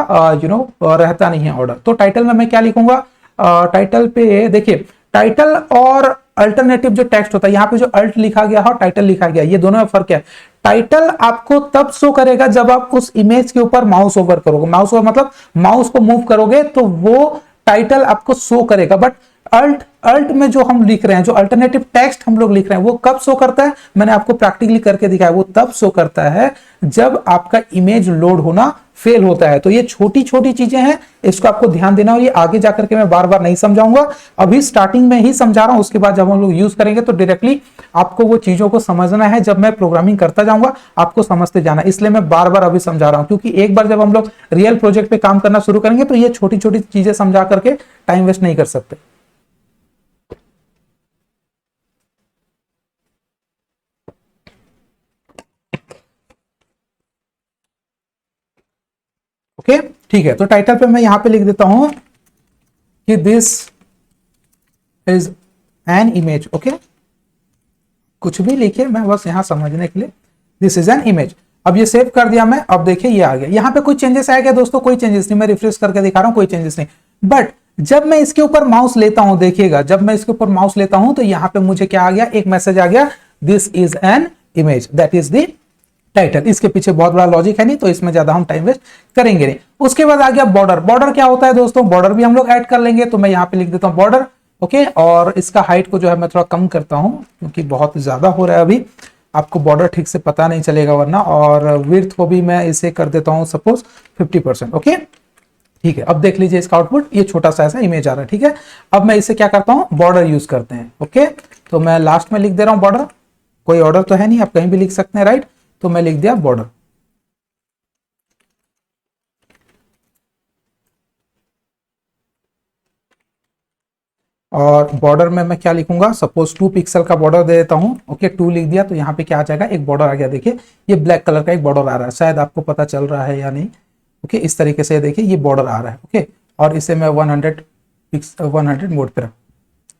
रहता नहीं है ऑर्डर। तो टाइटल में मैं क्या लिखूंगा? टाइटल पे देखिए, टाइटल और अल्टरनेटिव जो टेक्स्ट होता है, यहाँ पे जो अल्ट लिखा गया और टाइटल लिखा गया, ये दोनों में फर्क क्या है? टाइटल आपको तब शो करेगा जब आप उस इमेज के ऊपर माउस ओवर करोगे। माउस ओवर मतलब माउस को मूव करोगे तो वो टाइटल आपको शो करेगा। बट अल्ट में जो हम लिख रहे हैं, जो अल्टरनेटिव टेक्स्ट हम लोग लिख रहे हैं, वो कब शो करता है? मैंने आपको प्रैक्टिकली करके दिखाया, वो तब शो करता है जब आपका इमेज लोड होना फेल होता है। तो ये छोटी छोटी चीजें हैं, इसको आपको ध्यान देना। और ये आगे जाकर के मैं बार बार नहीं समझाऊंगा, अभी स्टार्टिंग में ही समझा रहा हूं। उसके बाद जब हम लोग यूज करेंगे तो डायरेक्टली आपको वो चीजों को समझना है। जब मैं प्रोग्रामिंग करता जाऊंगा आपको समझते जाना, इसलिए मैं बार बार अभी समझा रहा हूं, क्योंकि एक बार जब हम लोग रियल प्रोजेक्ट पे काम करना शुरू करेंगे तो ये छोटी छोटी चीजें समझा करके टाइम वेस्ट नहीं कर सकते। ओके, ठीक है। तो टाइटल पे मैं यहां पे लिख देता हूं कि this is an image. Okay, कुछ भी लिखिए, मैं बस यहां समझने के लिए, दिस इज एन इमेज। अब ये सेव कर दिया मैं, अब देखिए ये आ गया। यहां पे कोई चेंजेस आया क्या दोस्तों? कोई चेंजेस नहीं, मैं रिफ्रेश करके दिखा रहा हूं, कोई चेंजेस नहीं। बट जब मैं इसके ऊपर माउस लेता हूं, देखिएगा, जब मैं इसके ऊपर माउस लेता हूं तो यहां पे मुझे क्या आ गया? एक मैसेज आ गया, this is an image, that is the title. इसके पीछे बहुत बड़ा लॉजिक है नहीं, तो इसमें ज्यादा हम टाइम वेस्ट करेंगे नहीं। उसके बाद आ गया बॉर्डर। बॉर्डर क्या होता है दोस्तों? बॉर्डर भी हम लोग ऐड कर लेंगे, तो मैं यहां पे लिख देता हूं बॉर्डर। ओके, और इसका हाइट को जो है मैं थोड़ा कम करता हूं, क्योंकि बहुत ज्यादा हो रहा है अभी, आपको बॉर्डर ठीक से पता नहीं चलेगा वरना। और विड्थ को भी मैं इसे कर देता हूं सपोज 50%। ओके, ठीक है। अब देख लीजिए इसका आउटपुट, ये छोटा सा ऐसा इमेज आ रहा है, ठीक है। अब मैं इसे क्या करता हूं? बॉर्डर यूज करते हैं। ओके, तो मैं लास्ट में लिख दे रहा हूं बॉर्डर। कोई ऑर्डर तो है नहीं, आप कहीं भी लिख सकते हैं, राइट। तो मैं लिख दिया बॉर्डर। और बॉर्डर में मैं क्या लिखूंगा? सपोज 2 पिक्सल का बॉर्डर दे देता हूं। ओके, 2 लिख दिया, तो यहां पे क्या आ जाएगा? एक बॉर्डर आ गया। देखिए ये ब्लैक कलर का एक बॉर्डर आ रहा है, शायद आपको पता चल रहा है या नहीं। ओके, इस तरीके से देखिए ये बॉर्डर आ रहा है। ओके, और इसे मैं 100 मोड पे रख।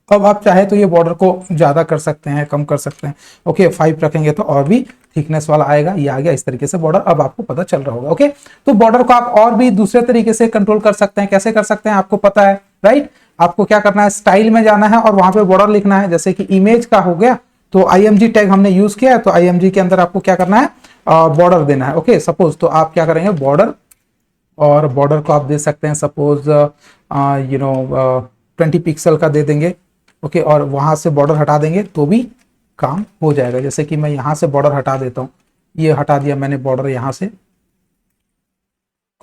अब आप चाहे तो ये बॉर्डर को ज्यादा कर सकते हैं, कम कर सकते हैं। ओके, 5 रखेंगे तो और भी थिकनेस वाला आएगा। ये आ गया इस तरीके से बॉर्डर, अब आपको पता चल रहा होगा। ओके, तो बॉर्डर को आप और भी दूसरे तरीके से कंट्रोल कर सकते हैं। कैसे कर सकते हैं आपको पता है, राइट। आपको क्या करना है? स्टाइल में जाना है और वहां पे बॉर्डर लिखना है। जैसे कि इमेज का हो गया, तो IMG टैग हमने यूज किया है, तो IMG के अंदर आपको क्या करना है? बॉर्डर देना है। ओके, सपोज तो आप क्या करेंगे? बॉर्डर, और बॉर्डर को आप दे सकते हैं सपोज 20 पिक्सल का दे देंगे। ओके, और वहां से बॉर्डर हटा देंगे तो भी काम हो जाएगा। जैसे कि मैं यहां से बॉर्डर हटा देता हूं, ये हटा दिया मैंने बॉर्डर यहां से,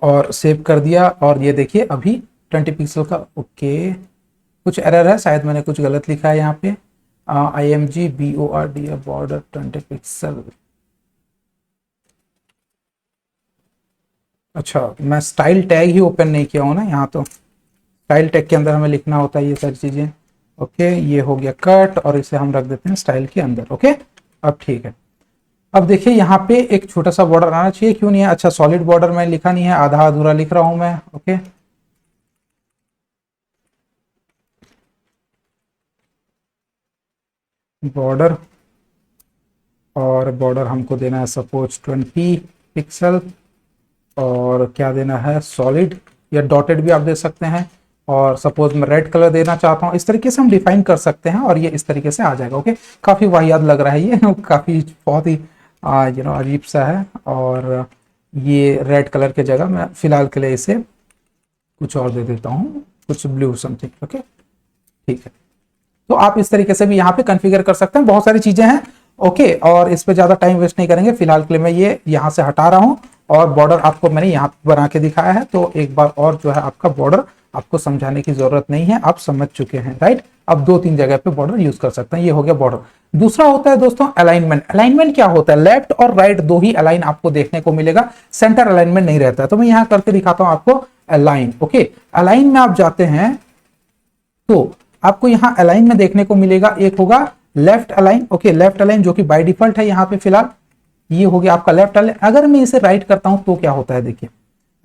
और सेव कर दिया। और ये देखिए अभी 20 पिक्सल का। ओके, कुछ एरर है, शायद मैंने कुछ गलत लिखा है यहाँ पे। IMG BORD border 20 pixel. अच्छा, मैं स्टाइल टैग ही ओपन नहीं किया हूं ना यहाँ। तो स्टाइल टैग के अंदर हमें लिखना होता है ये सारी चीजें। ओके, ये हो गया कट, और इसे हम रख देते हैं स्टाइल के अंदर। ओके, अब ठीक है। अब देखिए यहाँ पे एक छोटा सा बॉर्डर आना चाहिए, क्यों नहीं है? अच्छा, सॉलिड बॉर्डर में लिखा नहीं है, आधा अधूरा लिख रहा हूं मैं। ओके, बॉर्डर, और बॉर्डर हमको देना है सपोज 20 पिक्सल, और क्या देना है सॉलिड या डॉटेड भी आप दे सकते हैं, और सपोज मैं रेड कलर देना चाहता हूँ। इस तरीके से हम डिफाइन कर सकते हैं और ये इस तरीके से आ जाएगा। ओके, काफ़ी वाहियात लग रहा है ये काफ़ी बहुत ही अजीब सा है। और ये रेड कलर के जगह मैं फिलहाल के लिए इसे कुछ और दे देता हूँ, कुछ ब्लू समथिंग। ओके, ठीक है। तो आप इस तरीके से भी यहाँ पे कॉन्फ़िगर कर सकते हैं, बहुत सारी चीजें हैं। ओके, और इस पे ज्यादा टाइम वेस्ट नहीं करेंगे, फिलहाल के लिए मैं ये यहाँ से हटा रहा हूँ और बॉर्डर आपको मैंने यहाँ पे बना के दिखाया है। तो एक बार और जो है आपका बॉर्डर आपको समझाने की जरूरत नहीं है, आप समझ चुके हैं, राइट। अब 2-3 जगह पे बॉर्डर यूज कर सकते हैं। ये हो गया बॉर्डर। दूसरा होता है दोस्तों अलाइनमेंट। अलाइनमेंट क्या होता है? लेफ्ट और राइट दो ही अलाइन आपको देखने को मिलेगा, सेंटर अलाइनमेंट नहीं रहता है। तो मैं यहाँ करके दिखाता हूँ आपको अलाइन। ओके, अलाइन में आप जाते हैं तो आपको यहाँ अलाइन में देखने को मिलेगा, एक होगा left align. Okay, left align जो कि बाय डिफॉल्ट है यहाँ पे फिलहाल, ये हो गया आपका लेफ्ट अलाइन। अगर मैं इसे राइट करता हूं तो क्या होता है, देखिए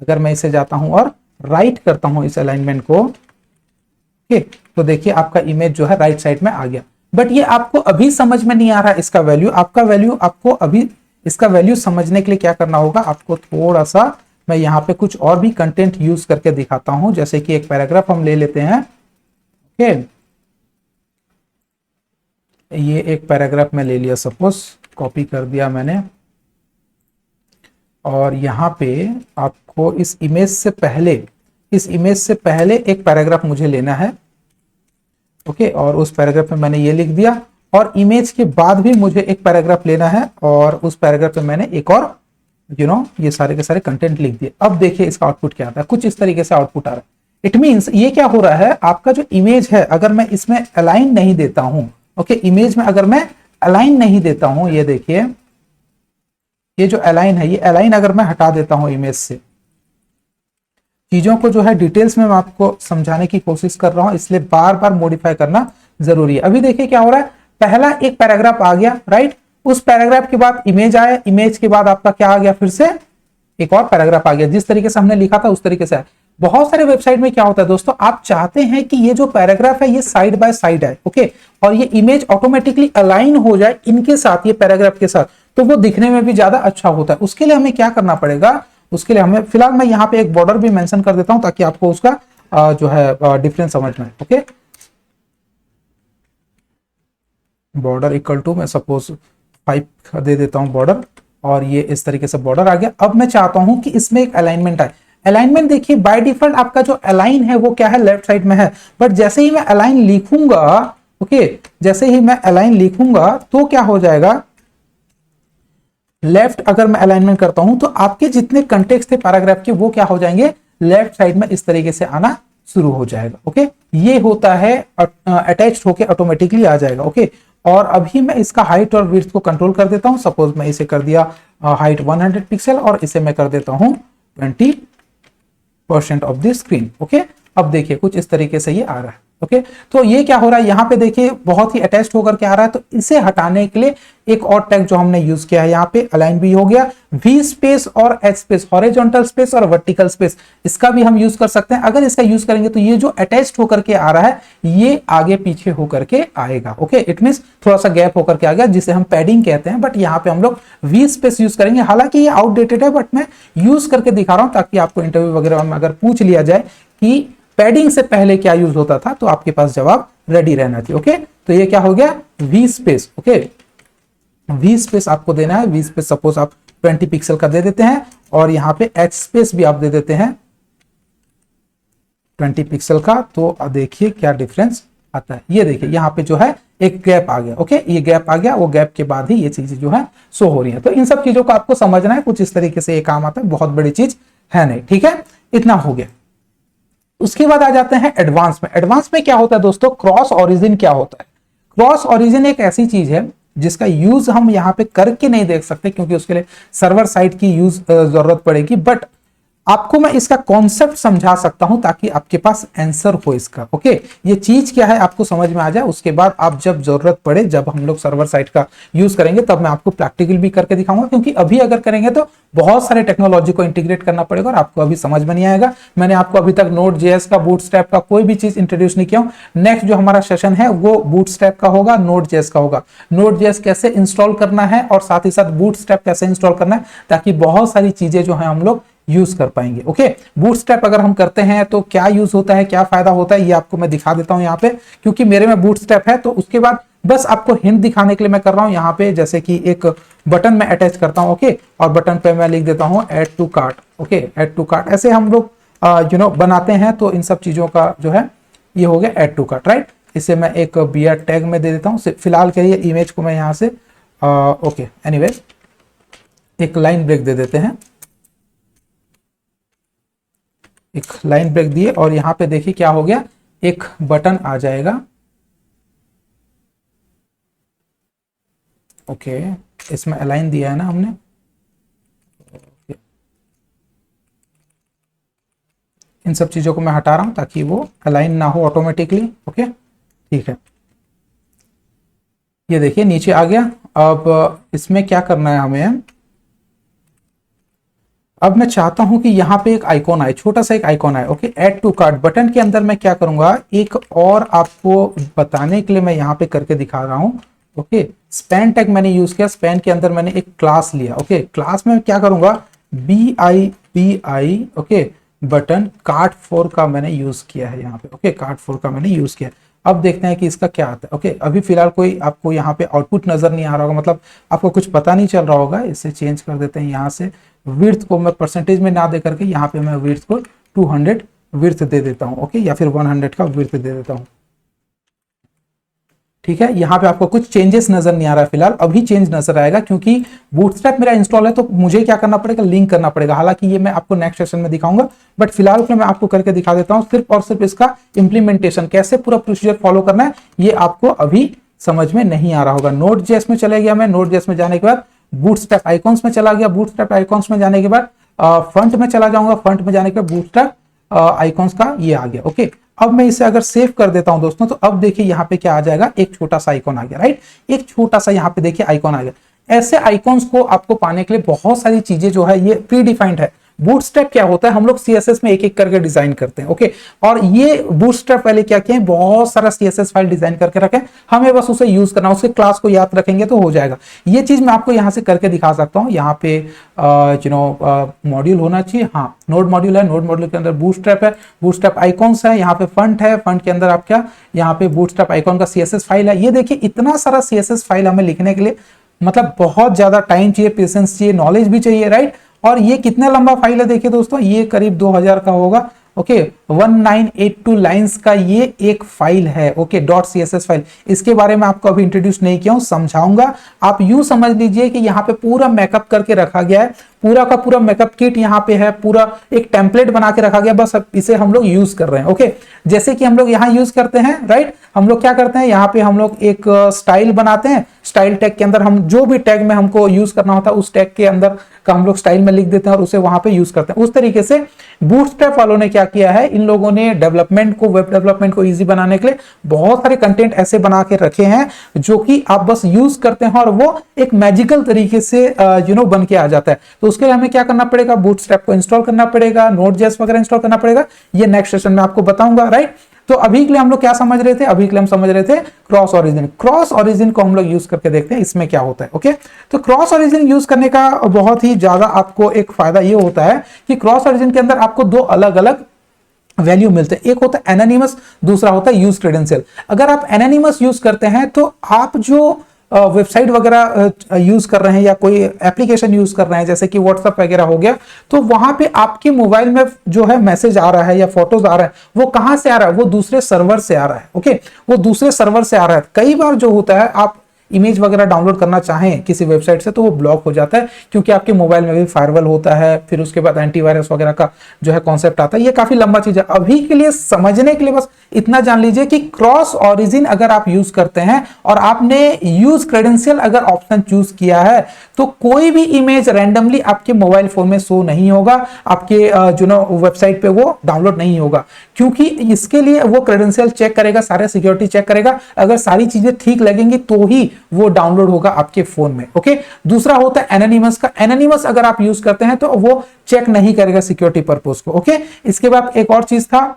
अगर मैं इसे जाता हूं और राइट करता हूं इस अलाइनमेंट को, ओके, तो देखिए आपका इमेज जो है राइट साइड में आ गया। बट ये आपको अभी समझ में नहीं आ रहा इसका वैल्यू। आपको अभी इसका वैल्यू समझने के लिए क्या करना होगा, आपको थोड़ा सा मैं यहाँ पे कुछ और भी कंटेंट यूज करके दिखाता हूं। जैसे कि एक पैराग्राफ हम ले लेते हैं। ओके, ये एक पैराग्राफ में ले लिया, सपोज कॉपी कर दिया मैंने, और यहाँ पे आपको इस इमेज से पहले एक पैराग्राफ मुझे लेना है। ओके, और उस पैराग्राफ में मैंने ये लिख दिया, और इमेज के बाद भी मुझे एक पैराग्राफ लेना है, और उस पैराग्राफ में मैंने एक और ये सारे के सारे कंटेंट लिख दिए। अब देखिए इसका आउटपुट क्या आता है, कुछ इस तरीके से आउटपुट आ रहा है। इट मीन्स ये क्या हो रहा है, आपका जो इमेज है अगर मैं इसमें अलाइन नहीं देता हूं, ओके, इमेज में अगर मैं अलाइन नहीं देता हूं, ये देखिए ये जो अलाइन है, ये अलाइन अगर मैं हटा देता हूं इमेज से, चीजों को जो है डिटेल्स में मैं आपको समझाने की कोशिश कर रहा हूं, इसलिए बार बार मॉडिफाई करना जरूरी है। अभी देखिए क्या हो रहा है, पहला एक पैराग्राफ आ गया, राइट, उस पैराग्राफ के बाद इमेज आया, इमेज के बाद आपका क्या आ गया, फिर से एक और पैराग्राफ आ गया। जिस तरीके से हमने लिखा था उस तरीके से है। बहुत सारे वेबसाइट में क्या होता है दोस्तों, आप चाहते हैं कि ये जो पैराग्राफ है ये साइड बाय साइड है, ओके, और ये इमेज ऑटोमेटिकली अलाइन हो जाए इनके साथ, ये पैराग्राफ के साथ, तो वो दिखने में भी ज्यादा अच्छा होता है। उसके लिए हमें क्या करना पड़ेगा, उसके लिए हमें फिलहाल मैं यहाँ पे एक बॉर्डर भी मेंशन कर देता हूं ताकि आपको उसका जो है डिफरेंस समझ में आए। ओके, बॉर्डर इक्वल टू मैं सपोज 5 दे देता हूं बॉर्डर, और ये इस तरीके से बॉर्डर आ गया। अब मैं चाहता हूं कि इसमें एक अलाइनमेंट आए। अलाइनमेंट देखिए बाय डिफॉल्ट आपका जो अलाइन है वो क्या है, लेफ्ट साइड में है, बट जैसे ही मैं अलाइन लिखूंगा, ओके, जैसे ही मैं अलाइन लिखूंगा तो क्या हो जाएगा, लेफ्ट अगर मैं अलाइनमेंट करता हूं तो आपके जितने कंटेक्स्ट थे पैराग्राफ के वो क्या हो जाएंगे, लेफ्ट साइड में इस तरीके से आना शुरू हो जाएगा। ओके, ये होता है अटैच्ड होके ऑटोमेटिकली आ जाएगा। ओके, और अभी मैं इसका हाइट और विड्थ को कंट्रोल कर देता हूं। सपोज मैं इसे कर दिया हाइट 100 पिक्सल, और इसे मैं कर देता हूं 20% ऑफ द स्क्रीन। ओके, अब देखिए कुछ इस तरीके से ये आ रहा है। ओके, तो ये क्या हो रहा है, यहाँ पे देखिए बहुत ही अटैच्ड होकर के आ रहा है। तो इसे हटाने के लिए एक और टैग जो हमने यूज किया है, यहाँ पे अलाइन भी हो गया, वी स्पेस और एच स्पेस, हॉरिजॉन्टल स्पेस और वर्टिकल स्पेस, इसका भी हम यूज कर सकते हैं। अगर इसका यूज करेंगे तो ये जो अटैच्ड होकर के आ रहा है ये आगे पीछे होकर के आएगा। ओके, इट मीन थोड़ा सा गैप होकर के आ गया, जिसे हम पैडिंग कहते हैं, बट यहाँ पे हम लोग वी स्पेस यूज करेंगे। हालांकि ये आउटडेटेड है, बट मैं यूज करके दिखा रहा हूं ताकि आपको इंटरव्यू वगैरह में अगर पूछ लिया जाए कि पैडिंग से पहले क्या यूज होता था, तो आपके पास जवाब रेडी रहना चाहिए। ओके, तो ये क्या हो गया, we space. Okay, we space आपको देना है, वी स्पेस सपोज आप 20 पिक्सल का दे देते हैं, और यहाँ पे एच स्पेस भी आप दे देते हैं 20 पिक्सल का। तो देखिए क्या डिफरेंस आता है, ये देखिए यहाँ पे जो है एक गैप आ गया। ओके, ये गैप आ गया, वो गैप के बाद ही ये चीजें जो है शो हो रही है। तो इन सब चीजों को आपको समझना है, कुछ इस तरीके से ये काम आता है, बहुत बड़ी चीज है नहीं। ठीक है, इतना हो गया। उसके बाद आ जाते हैं एडवांस में। एडवांस में क्या होता है दोस्तों, क्रॉस ओरिजिन क्या होता है। क्रॉस ओरिजिन एक ऐसी चीज है जिसका यूज हम यहाँ पे करके नहीं देख सकते, क्योंकि उसके लिए सर्वर साइड की यूज जरूरत पड़ेगी। बट आपको मैं इसका कॉन्सेप्ट समझा सकता हूं ताकि आपके पास आंसर हो इसका। ओके, ये चीज क्या है आपको समझ में आ जाए, उसके बाद आप जब जरूरत पड़े, जब हम लोग सर्वर साइड का यूज करेंगे तब मैं आपको प्रैक्टिकल भी करके दिखाऊंगा, क्योंकि अभी अगर करेंगे तो बहुत सारे टेक्नोलॉजी को इंटीग्रेट करना पड़ेगा और आपको अभी समझ में नहीं आएगा। मैंने आपको अभी तक Node.js का, बूटस्ट्रैप का कोई भी चीज इंट्रोड्यूस नहीं किया हूं। नेक्स्ट जो हमारा सेशन है वो बूटस्ट्रैप का होगा, Node.js का होगा। Node.js कैसे इंस्टॉल करना है और साथ ही साथ बूटस्ट्रैप कैसे इंस्टॉल करना है, ताकि बहुत सारी चीजें जो है हम लोग यूज कर पाएंगे। ओके, बूटस्ट्रैप अगर हम करते हैं तो क्या यूज होता है, क्या फायदा होता है, ये आपको मैं दिखा देता हूं यहाँ पे, क्योंकि मेरे में बूटस्ट्रैप है। तो उसके बाद बस आपको हिंट दिखाने के लिए मैं कर रहा हूं यहाँ पे, जैसे कि एक बटन में अटैच करता हूं। ओके, और बटन पे मैं लिख देता हूं add to cart. Okay, add to cart ऐसे हम लोग बनाते हैं। तो इन सब चीजों का जो है ये हो गया ऐड टू कार्ट, राइट। इसे मैं एक br टैग में दे देता हूं फिलहाल के लिए। इमेज को मैं यहाँ से ओके, एनीवे एक लाइन ब्रेक दे देते हैं, एक लाइन ब्रेक दिए और यहां पे देखिए क्या हो गया, एक बटन आ जाएगा। ओके, इसमें अलाइन दिया है ना हमने। इन सब चीजों को मैं हटा रहा हूं ताकि वो अलाइन ना हो ऑटोमेटिकली। ओके, ठीक है, ये देखिए नीचे आ गया। अब इसमें क्या करना है हमें, अब मैं चाहता हूं कि यहाँ पे एक आइकॉन आए, छोटा सा एक आइकॉन आए। Okay, add to cart button के अंदर मैं क्या करूंगा, एक और आपको बताने के लिए मैं यहाँ पे करके दिखा रहा हूं। ओके, स्पैन टैग मैंने यूज किया, स्पैन के अंदर मैंने एक क्लास लिया। ओके, क्लास में क्या करूंगा, BIPI ओके बटन कार्ट 4 का मैंने यूज किया है यहाँ पे। ओके, कार्ट 4 का मैंने यूज किया। अब देखते हैं कि इसका क्या आता है। ओके, अभी फिलहाल कोई आपको यहाँ पे आउटपुट नजर नहीं आ रहा होगा, मतलब आपको कुछ पता नहीं चल रहा होगा। इसे चेंज कर देते हैं, यहाँ से विड्थ को मैं परसेंटेज में ना दे करके यहाँ पे मैं विड्थ को 200 विड्थ दे देता हूँ। ओके, या फिर 100 का विड्थ दे देता हूँ। ठीक है, यहाँ पे आपको कुछ चेंजेस नजर नहीं आ रहा है फिलहाल, अभी चेंज नजर आएगा क्योंकि बूटस्ट्रैप मेरा इंस्टॉल है। तो मुझे क्या करना पड़ेगा, लिंक करना पड़ेगा। हालांकि ये मैं आपको नेक्स्ट सेशन में दिखाऊंगा, बट फिलहाल के मैं आपको करके दिखा देता हूँ। सिर्फ और सिर्फ इसका इंप्लीमेंटेशन कैसे पूरा प्रोसीजर फॉलो करना है ये आपको अभी समझ में नहीं आ रहा होगा। Node.js में चले गया मैं, Node.js में जाने के बाद बूटस्ट्रैप आइकॉन्स में चला गया, बूटस्ट्रैप आइकॉन्स में जाने के बाद फ्रंट में चला जाऊंगा, फ्रंट में जाने के बाद बूटस्ट्रैप आइकॉन्स का ये आ गया। ओके, अब मैं इसे अगर सेव कर देता हूं दोस्तों, तो अब देखिए यहाँ पे क्या आ जाएगा, एक छोटा सा आइकॉन आ गया, राइट। एक छोटा सा यहाँ पे देखिए आइकॉन आ गया। ऐसे आइकॉन्स को आपको पाने के लिए बहुत सारी चीजें जो है ये प्री डिफाइंड है। बूटस्ट्रैप क्या होता है, हम लोग CSS में एक एक करके डिजाइन करते हैं। ओके, और ये बूटस्ट्रैप पहले क्या किया है, बहुत सारा CSS फाइल डिजाइन करके रखे, हमें बस उसे यूज करना, उसके क्लास को याद रखेंगे तो हो जाएगा। ये चीज मैं आपको यहाँ से करके दिखा सकता हूँ। यहाँ पे मॉड्यूल होना चाहिए, हाँ नोड मॉड्यूल है, नोड मॉड्यूल के अंदर बूटस्ट्रैप है, बूटस्ट्रैप आइकॉन्स है, यहाँ पे फंट है, फंट के अंदर आप क्या, यहाँ पे बूटस्ट्रैप आइकॉन का CSS फाइल है। ये देखिए इतना सारा CSS फाइल हमें लिखने के लिए मतलब बहुत ज्यादा टाइम चाहिए, पेशेंस चाहिए, नॉलेज भी चाहिए, राइट। और ये कितना लंबा फाइल है देखिए दोस्तों, ये करीब 2000 का होगा। ओके, 1982 लाइंस का ये एक फाइल है। ओके, .css फाइल, इसके बारे में आपको अभी इंट्रोड्यूस नहीं किया हूं, समझाऊंगा। आप यूं समझ लीजिए कि यहाँ पे पूरा मेकअप करके रखा गया है, पूरा का पूरा मेकअप किट यहाँ पे है, पूरा एक टेम्पलेट बना के रखा गया, बस इसे हम लोग यूज कर रहे हैं। ओके, जैसे कि हम लोग यहाँ यूज करते हैं, राइट। हम लोग क्या करते हैं, यहाँ पे हम लोग एक स्टाइल बनाते हैं, स्टाइल टैग के अंदर हम जो भी टैग में हमको यूज करना होता है उस टैग के अंदर का हम लोग स्टाइल में लिख देते हैं और उसे वहां पे यूज करते हैं। उस तरीके से बूटस्ट्रैप वालों ने क्या किया है, इन लोगों ने डेवलपमेंट को, वेब डेवलपमेंट को इजी बनाने के लिए बहुत सारे कंटेंट ऐसे बना के रखे हैं जो कि आप बस यूज करते हैं और वो एक मैजिकल तरीके से बन के आ जाता है। तो उसके लिए हमें क्या करना पड़ेगा, बूटस्ट्रैप को इंस्टॉल करना पड़ेगा, Node.js वगैरह इंस्टॉल करना पड़ेगा। ये नेक्स्ट सेशन में आपको बताऊंगा, राइट। तो अभी के लिए हम लोग क्या समझ रहे थे, अभी के लिए हम समझ रहे थे क्रॉस ओरिजिन। क्रॉस ओरिजिन को हम लोग यूज करके देखते हैं इसमें क्या होता है। ओके, तो क्रॉस ओरिजिन यूज करने का बहुत ही ज्यादा आपको एक फायदा ये होता है कि क्रॉस ओरिजिन के अंदर आपको दो अलग अलग वैल्यू मिलते हैं। एक होता है एनोनिमस, दूसरा होता है यूज क्रेडेंशियल। अगर आप एनोनिमस यूज करते हैं तो आप जो वेबसाइट वगैरह यूज कर रहे हैं या कोई एप्लीकेशन यूज कर रहे हैं जैसे कि व्हाट्सएप वगैरह हो गया, तो वहां पे आपके मोबाइल में जो है मैसेज आ रहा है या फोटोज आ रहा है, वो कहां से आ रहा है, वो दूसरे सर्वर से आ रहा है। ओके, वो दूसरे सर्वर से आ रहा है। कई बार जो होता है, आप इमेज वगैरह डाउनलोड करना चाहें किसी वेबसाइट से तो वो ब्लॉक हो जाता है, क्योंकि आपके मोबाइल में भी फायरवॉल होता है, फिर उसके बाद एंटीवायरस वगैरह का जो है कॉन्सेप्ट आता है। ये काफी लंबा चीज है, अभी के लिए समझने के लिए बस इतना जान लीजिए कि क्रॉस ओरिजिन अगर आप यूज करते हैं और आपने यूज क्रेडेंशियल अगर ऑप्शन चूज किया है तो कोई भी इमेज रैंडमली आपके मोबाइल फोन में शो नहीं होगा, आपके जो ना वेबसाइट पे वो डाउनलोड नहीं होगा, क्योंकि इसके लिए वो क्रेडेंशियल चेक करेगा, सारे सिक्योरिटी चेक करेगा, अगर सारी चीजें ठीक लगेंगी तो ही वो डाउनलोड होगा आपके फोन में। ओके, दूसरा होता है एनोनिमस का। एनोनिमस अगर आप यूज करते हैं तो वो चेक नहीं करेगा सिक्योरिटी पर्पस को। ओके, इसके बाद एक और चीज था,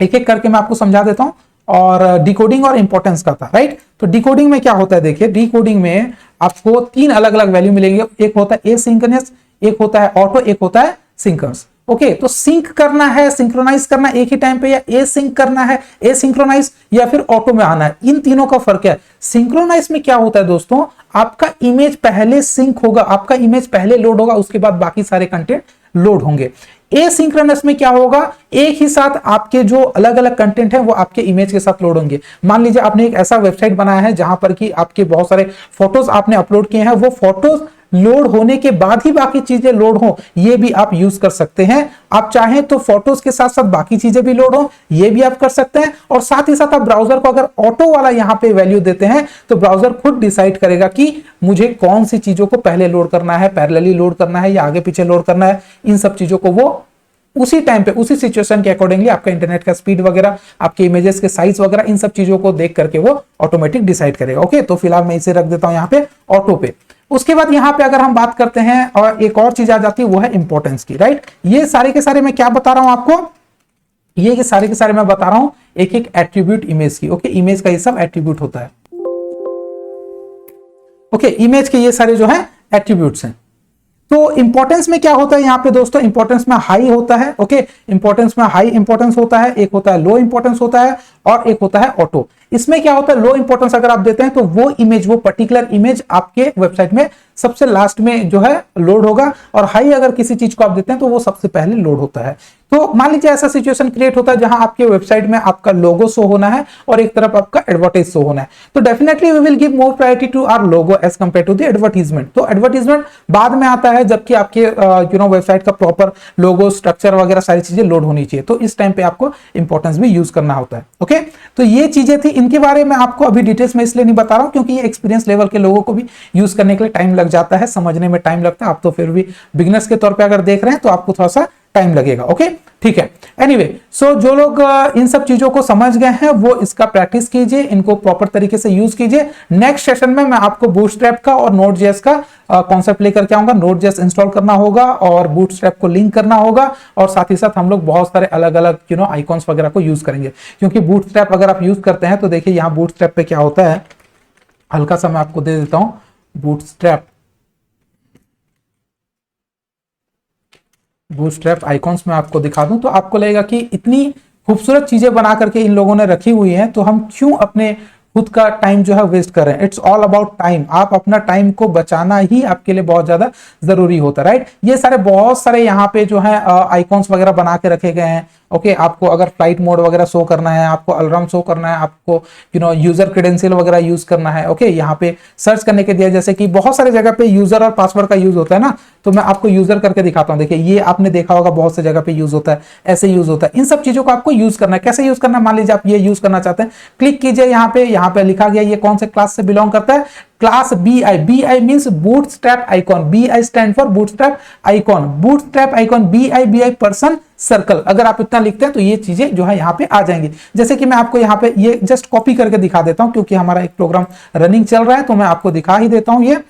एक एक करके मैं आपको समझा देता हूं, और डिकोडिंग और इंपॉर्टेंस का था, राइट। तो डिकोडिंग में क्या होता है, देखिए डिकोडिंग में आपको 3 अलग अलग वैल्यू मिलेंगे, एक होता है एसिंक्रोनस, एक होता है ऑटो, एक होता है सिंक्रोनस। ओके, तो सिंक करना है, सिंक्रोनाइज करना एक ही टाइम पे, या एसिंक करना है, एसिंक्रोनाइज, या फिर ऑटो में आना है, इन तीनों का फर्क है। सिंक्रोनाइज में क्या होता है दोस्तों, आपका इमेज पहले सिंक होगा, आपका इमेज पहले लोड होगा, उसके बाद बाकी सारे कंटेंट लोड होंगे। एसिंक्रोनस में क्या होगा, एक ही साथ आपके जो अलग अलग कंटेंट है वो आपके इमेज के साथ लोड होंगे। मान लीजिए आपने एक ऐसा वेबसाइट बनाया है जहां पर कि आपके बहुत सारे फोटोज आपने अपलोड किए हैं, वो फोटोज लोड होने के बाद ही बाकी चीजें लोड हो, ये भी आप यूज कर सकते हैं। आप चाहें तो फोटोज के साथ साथ बाकी चीजें भी लोड हो, ये भी आप कर सकते हैं। और साथ ही साथ आप ब्राउजर को अगर ऑटो वाला यहां पे वैल्यू देते हैं तो ब्राउजर खुद डिसाइड करेगा कि मुझे कौन सी चीजों को पहले लोड करना है, पैरेलली लोड करना है या आगे पीछे लोड करना है। इन सब चीजों को वो उसी टाइम पे, उसी सिचुएशन के अकॉर्डिंगली, आपका इंटरनेट का स्पीड वगैरह, आपके इमेजेस के साइज वगैरह, इन सब चीजों को देख करके वो ऑटोमेटिक डिसाइड करेगा। ओके, तो फिलहाल मैं इसे रख देता हूं यहाँ पे ऑटो पे। उसके बाद यहां पे अगर हम बात करते हैं और एक और चीज आ जाती है वो है इंपॉर्टेंस की, राइट। ये सारे के सारे मैं क्या बता रहा हूं आपको, ये के सारे मैं बता रहा हूं एक एक एट्रीब्यूट इमेज की। ओके, इमेज का ये सब एट्रीब्यूट होता है। ओके, इमेज के ये सारे जो है एट्रीब्यूट्स हैं। तो इंपॉर्टेंस में क्या होता है यहाँ पे दोस्तों, इंपॉर्टेंस में हाई होता है। ओके, इंपॉर्टेंस में हाई इंपॉर्टेंस होता है, एक होता है लो इंपॉर्टेंस होता है, और एक होता है ऑटो। इसमें क्या होता है, लो इंपॉर्टेंस अगर आप देते हैं तो वो इमेज, वो पर्टिकुलर इमेज आपके वेबसाइट में सबसे लास्ट में जो है लोड होगा, और हाई अगर किसी चीज को आप देते हैं तो वो सबसे पहले लोड होता है। तो मान लीजिए ऐसा सिचुएशन क्रिएट होता है जहां आपके वेबसाइट में आपका लोगो शो होना है और एक तरफ आपका एडवर्टाइज शो होना है, तो definitely we will give more priority to our logo as compare to the advertisement. तो एडवर्टाइजमेंट बाद में आता है, जबकि आपके वेबसाइट का प्रॉपर लोगो, स्ट्रक्चर वगैरह सारी चीजें लोड होनी चाहिए। तो इस टाइम पे आपको इंपॉर्टेंस भी यूज करना होता है। ओके, तो ये चीजें थी, इनके बारे में आपको अभी डिटेल्स में इसलिए नहीं बता रहा हूं क्योंकि ये एक्सपीरियंस लेवल के लोगों को भी यूज करने के लिए टाइम लग जाता है, समझने में टाइम लगता है। आप तो फिर भी बिगिनर्स के तौर पे अगर देख रहे हैं तो आपको थोड़ा सा टाइम लगेगा। ओके, ठीक है। एनीवे, सो जो लोग इन सब चीजों को समझ गए हैं वो इसका प्रैक्टिस कीजिए, इनको प्रॉपर तरीके से यूज कीजिए। नेक्स्ट सेशन में मैं आपको बूटस्ट्रैप का और नोड.जेएस का कॉन्सेप्ट लेकर के आऊंगा। नोड.जेएस इंस्टॉल करना होगा और बूटस्ट्रैप को लिंक करना होगा, और साथ ही साथ हम लोग बहुत सारे अलग अलग आइकॉन्स वगैरह को यूज करेंगे। क्योंकि बूटस्ट्रैप अगर आप यूज करते हैं तो देखिए यहाँ बूटस्ट्रैप पे क्या होता है, हल्का सा मैं आपको दे देता हूं। बूटस्ट्रैप आइकॉन्स में आपको दिखा दूं तो आपको लगेगा कि इतनी खूबसूरत चीजें बना करके इन लोगों ने रखी हुई हैं, तो हम क्यों अपने खुद का टाइम जो है वेस्ट कर रहे हैं। It's all about time. आप अपना टाइम को बचाना ही आपके लिए बहुत ज्यादा जरूरी होता है, राइट। ये सारे बहुत सारे यहाँ पे जो है आइकॉन्स वगैरह बना के रखे गए हैं। ओके, आपको अगर फ्लाइट मोड वगैरह शो करना है, आपको अलार्म शो करना है, आपको यूजर क्रेडेंशियल वगैरह यूज करना है। ओके, यहाँ पे सर्च करने के दिया, जैसे कि बहुत सारे जगह पे यूजर और पासवर्ड का यूज होता है ना, तो मैं आपको यूजर करके दिखाता हूँ। देखिए, ये आपने देखा होगा बहुत से जगह पे यूज होता है, ऐसे यूज होता है। इन सब चीजों को आपको यूज करना है। कैसे यूज करना है, मान लीजिए आप ये यूज करना चाहते हैं, क्लिक कीजिए यहाँ पे लिखा गया ये कौन से क्लास से बिलोंग करता है, class BI। BI means bootstrap icon, BI stand for bootstrap icon, bootstrap icon BI person circle. अगर आप इतना लिखते हैं तो ये चीजें जो है यहाँ पे आ जाएंगी। जैसे कि मैं आपको यहाँ पे ये जस्ट कॉपी करके दिखा देता हूं, क्योंकि हमारा एक प्रोग्राम रनिंग चल रहा है तो मैं आपको दिखा ही देता हूं ये।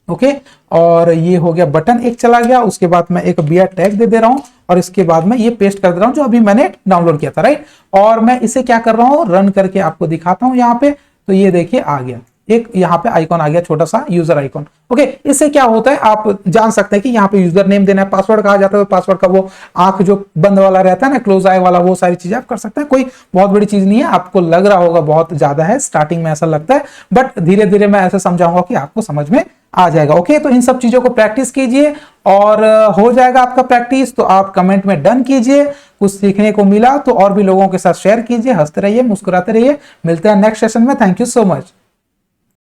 ओके, और ये हो गया, बटन एक चला गया, उसके बाद मैं एक BI टैग दे रहा हूं, और इसके बाद मैं ये पेस्ट कर दे रहा हूं जो अभी मैंने डाउनलोड किया था, राइट। और मैं इसे क्या कर रहा हूं, रन करके आपको दिखाता हूं यहाँ पे। तो ये देखिए आ गया, एक यहाँ पे आइकॉन आ गया, छोटा सा यूजर आइकॉन। ओके, इससे क्या होता है आप जान सकते हैं कि यहाँ पे यूजर नेम देना है, पासवर्ड कहा जाता है, तो पासवर्ड का वो आंख जो बंद वाला रहता है ना, क्लोज आई वाला, वो सारी चीजें आप कर सकते हैं। कोई बहुत बड़ी चीज नहीं है, आपको लग रहा होगा बहुत ज्यादा है, स्टार्टिंग में ऐसा लगता है, बट धीरे धीरे मैं ऐसे समझाऊंगा कि आपको समझ में आ जाएगा। ओके, तो इन सब चीजों को प्रैक्टिस कीजिए और हो जाएगा आपका प्रैक्टिस। तो आप कमेंट में डन कीजिए, कुछ सीखने को मिला तो और भी लोगों के साथ शेयर कीजिए, हंसते रहिए, मुस्कुराते रहिए। मिलते हैं नेक्स्ट सेशन में। Thank you so much.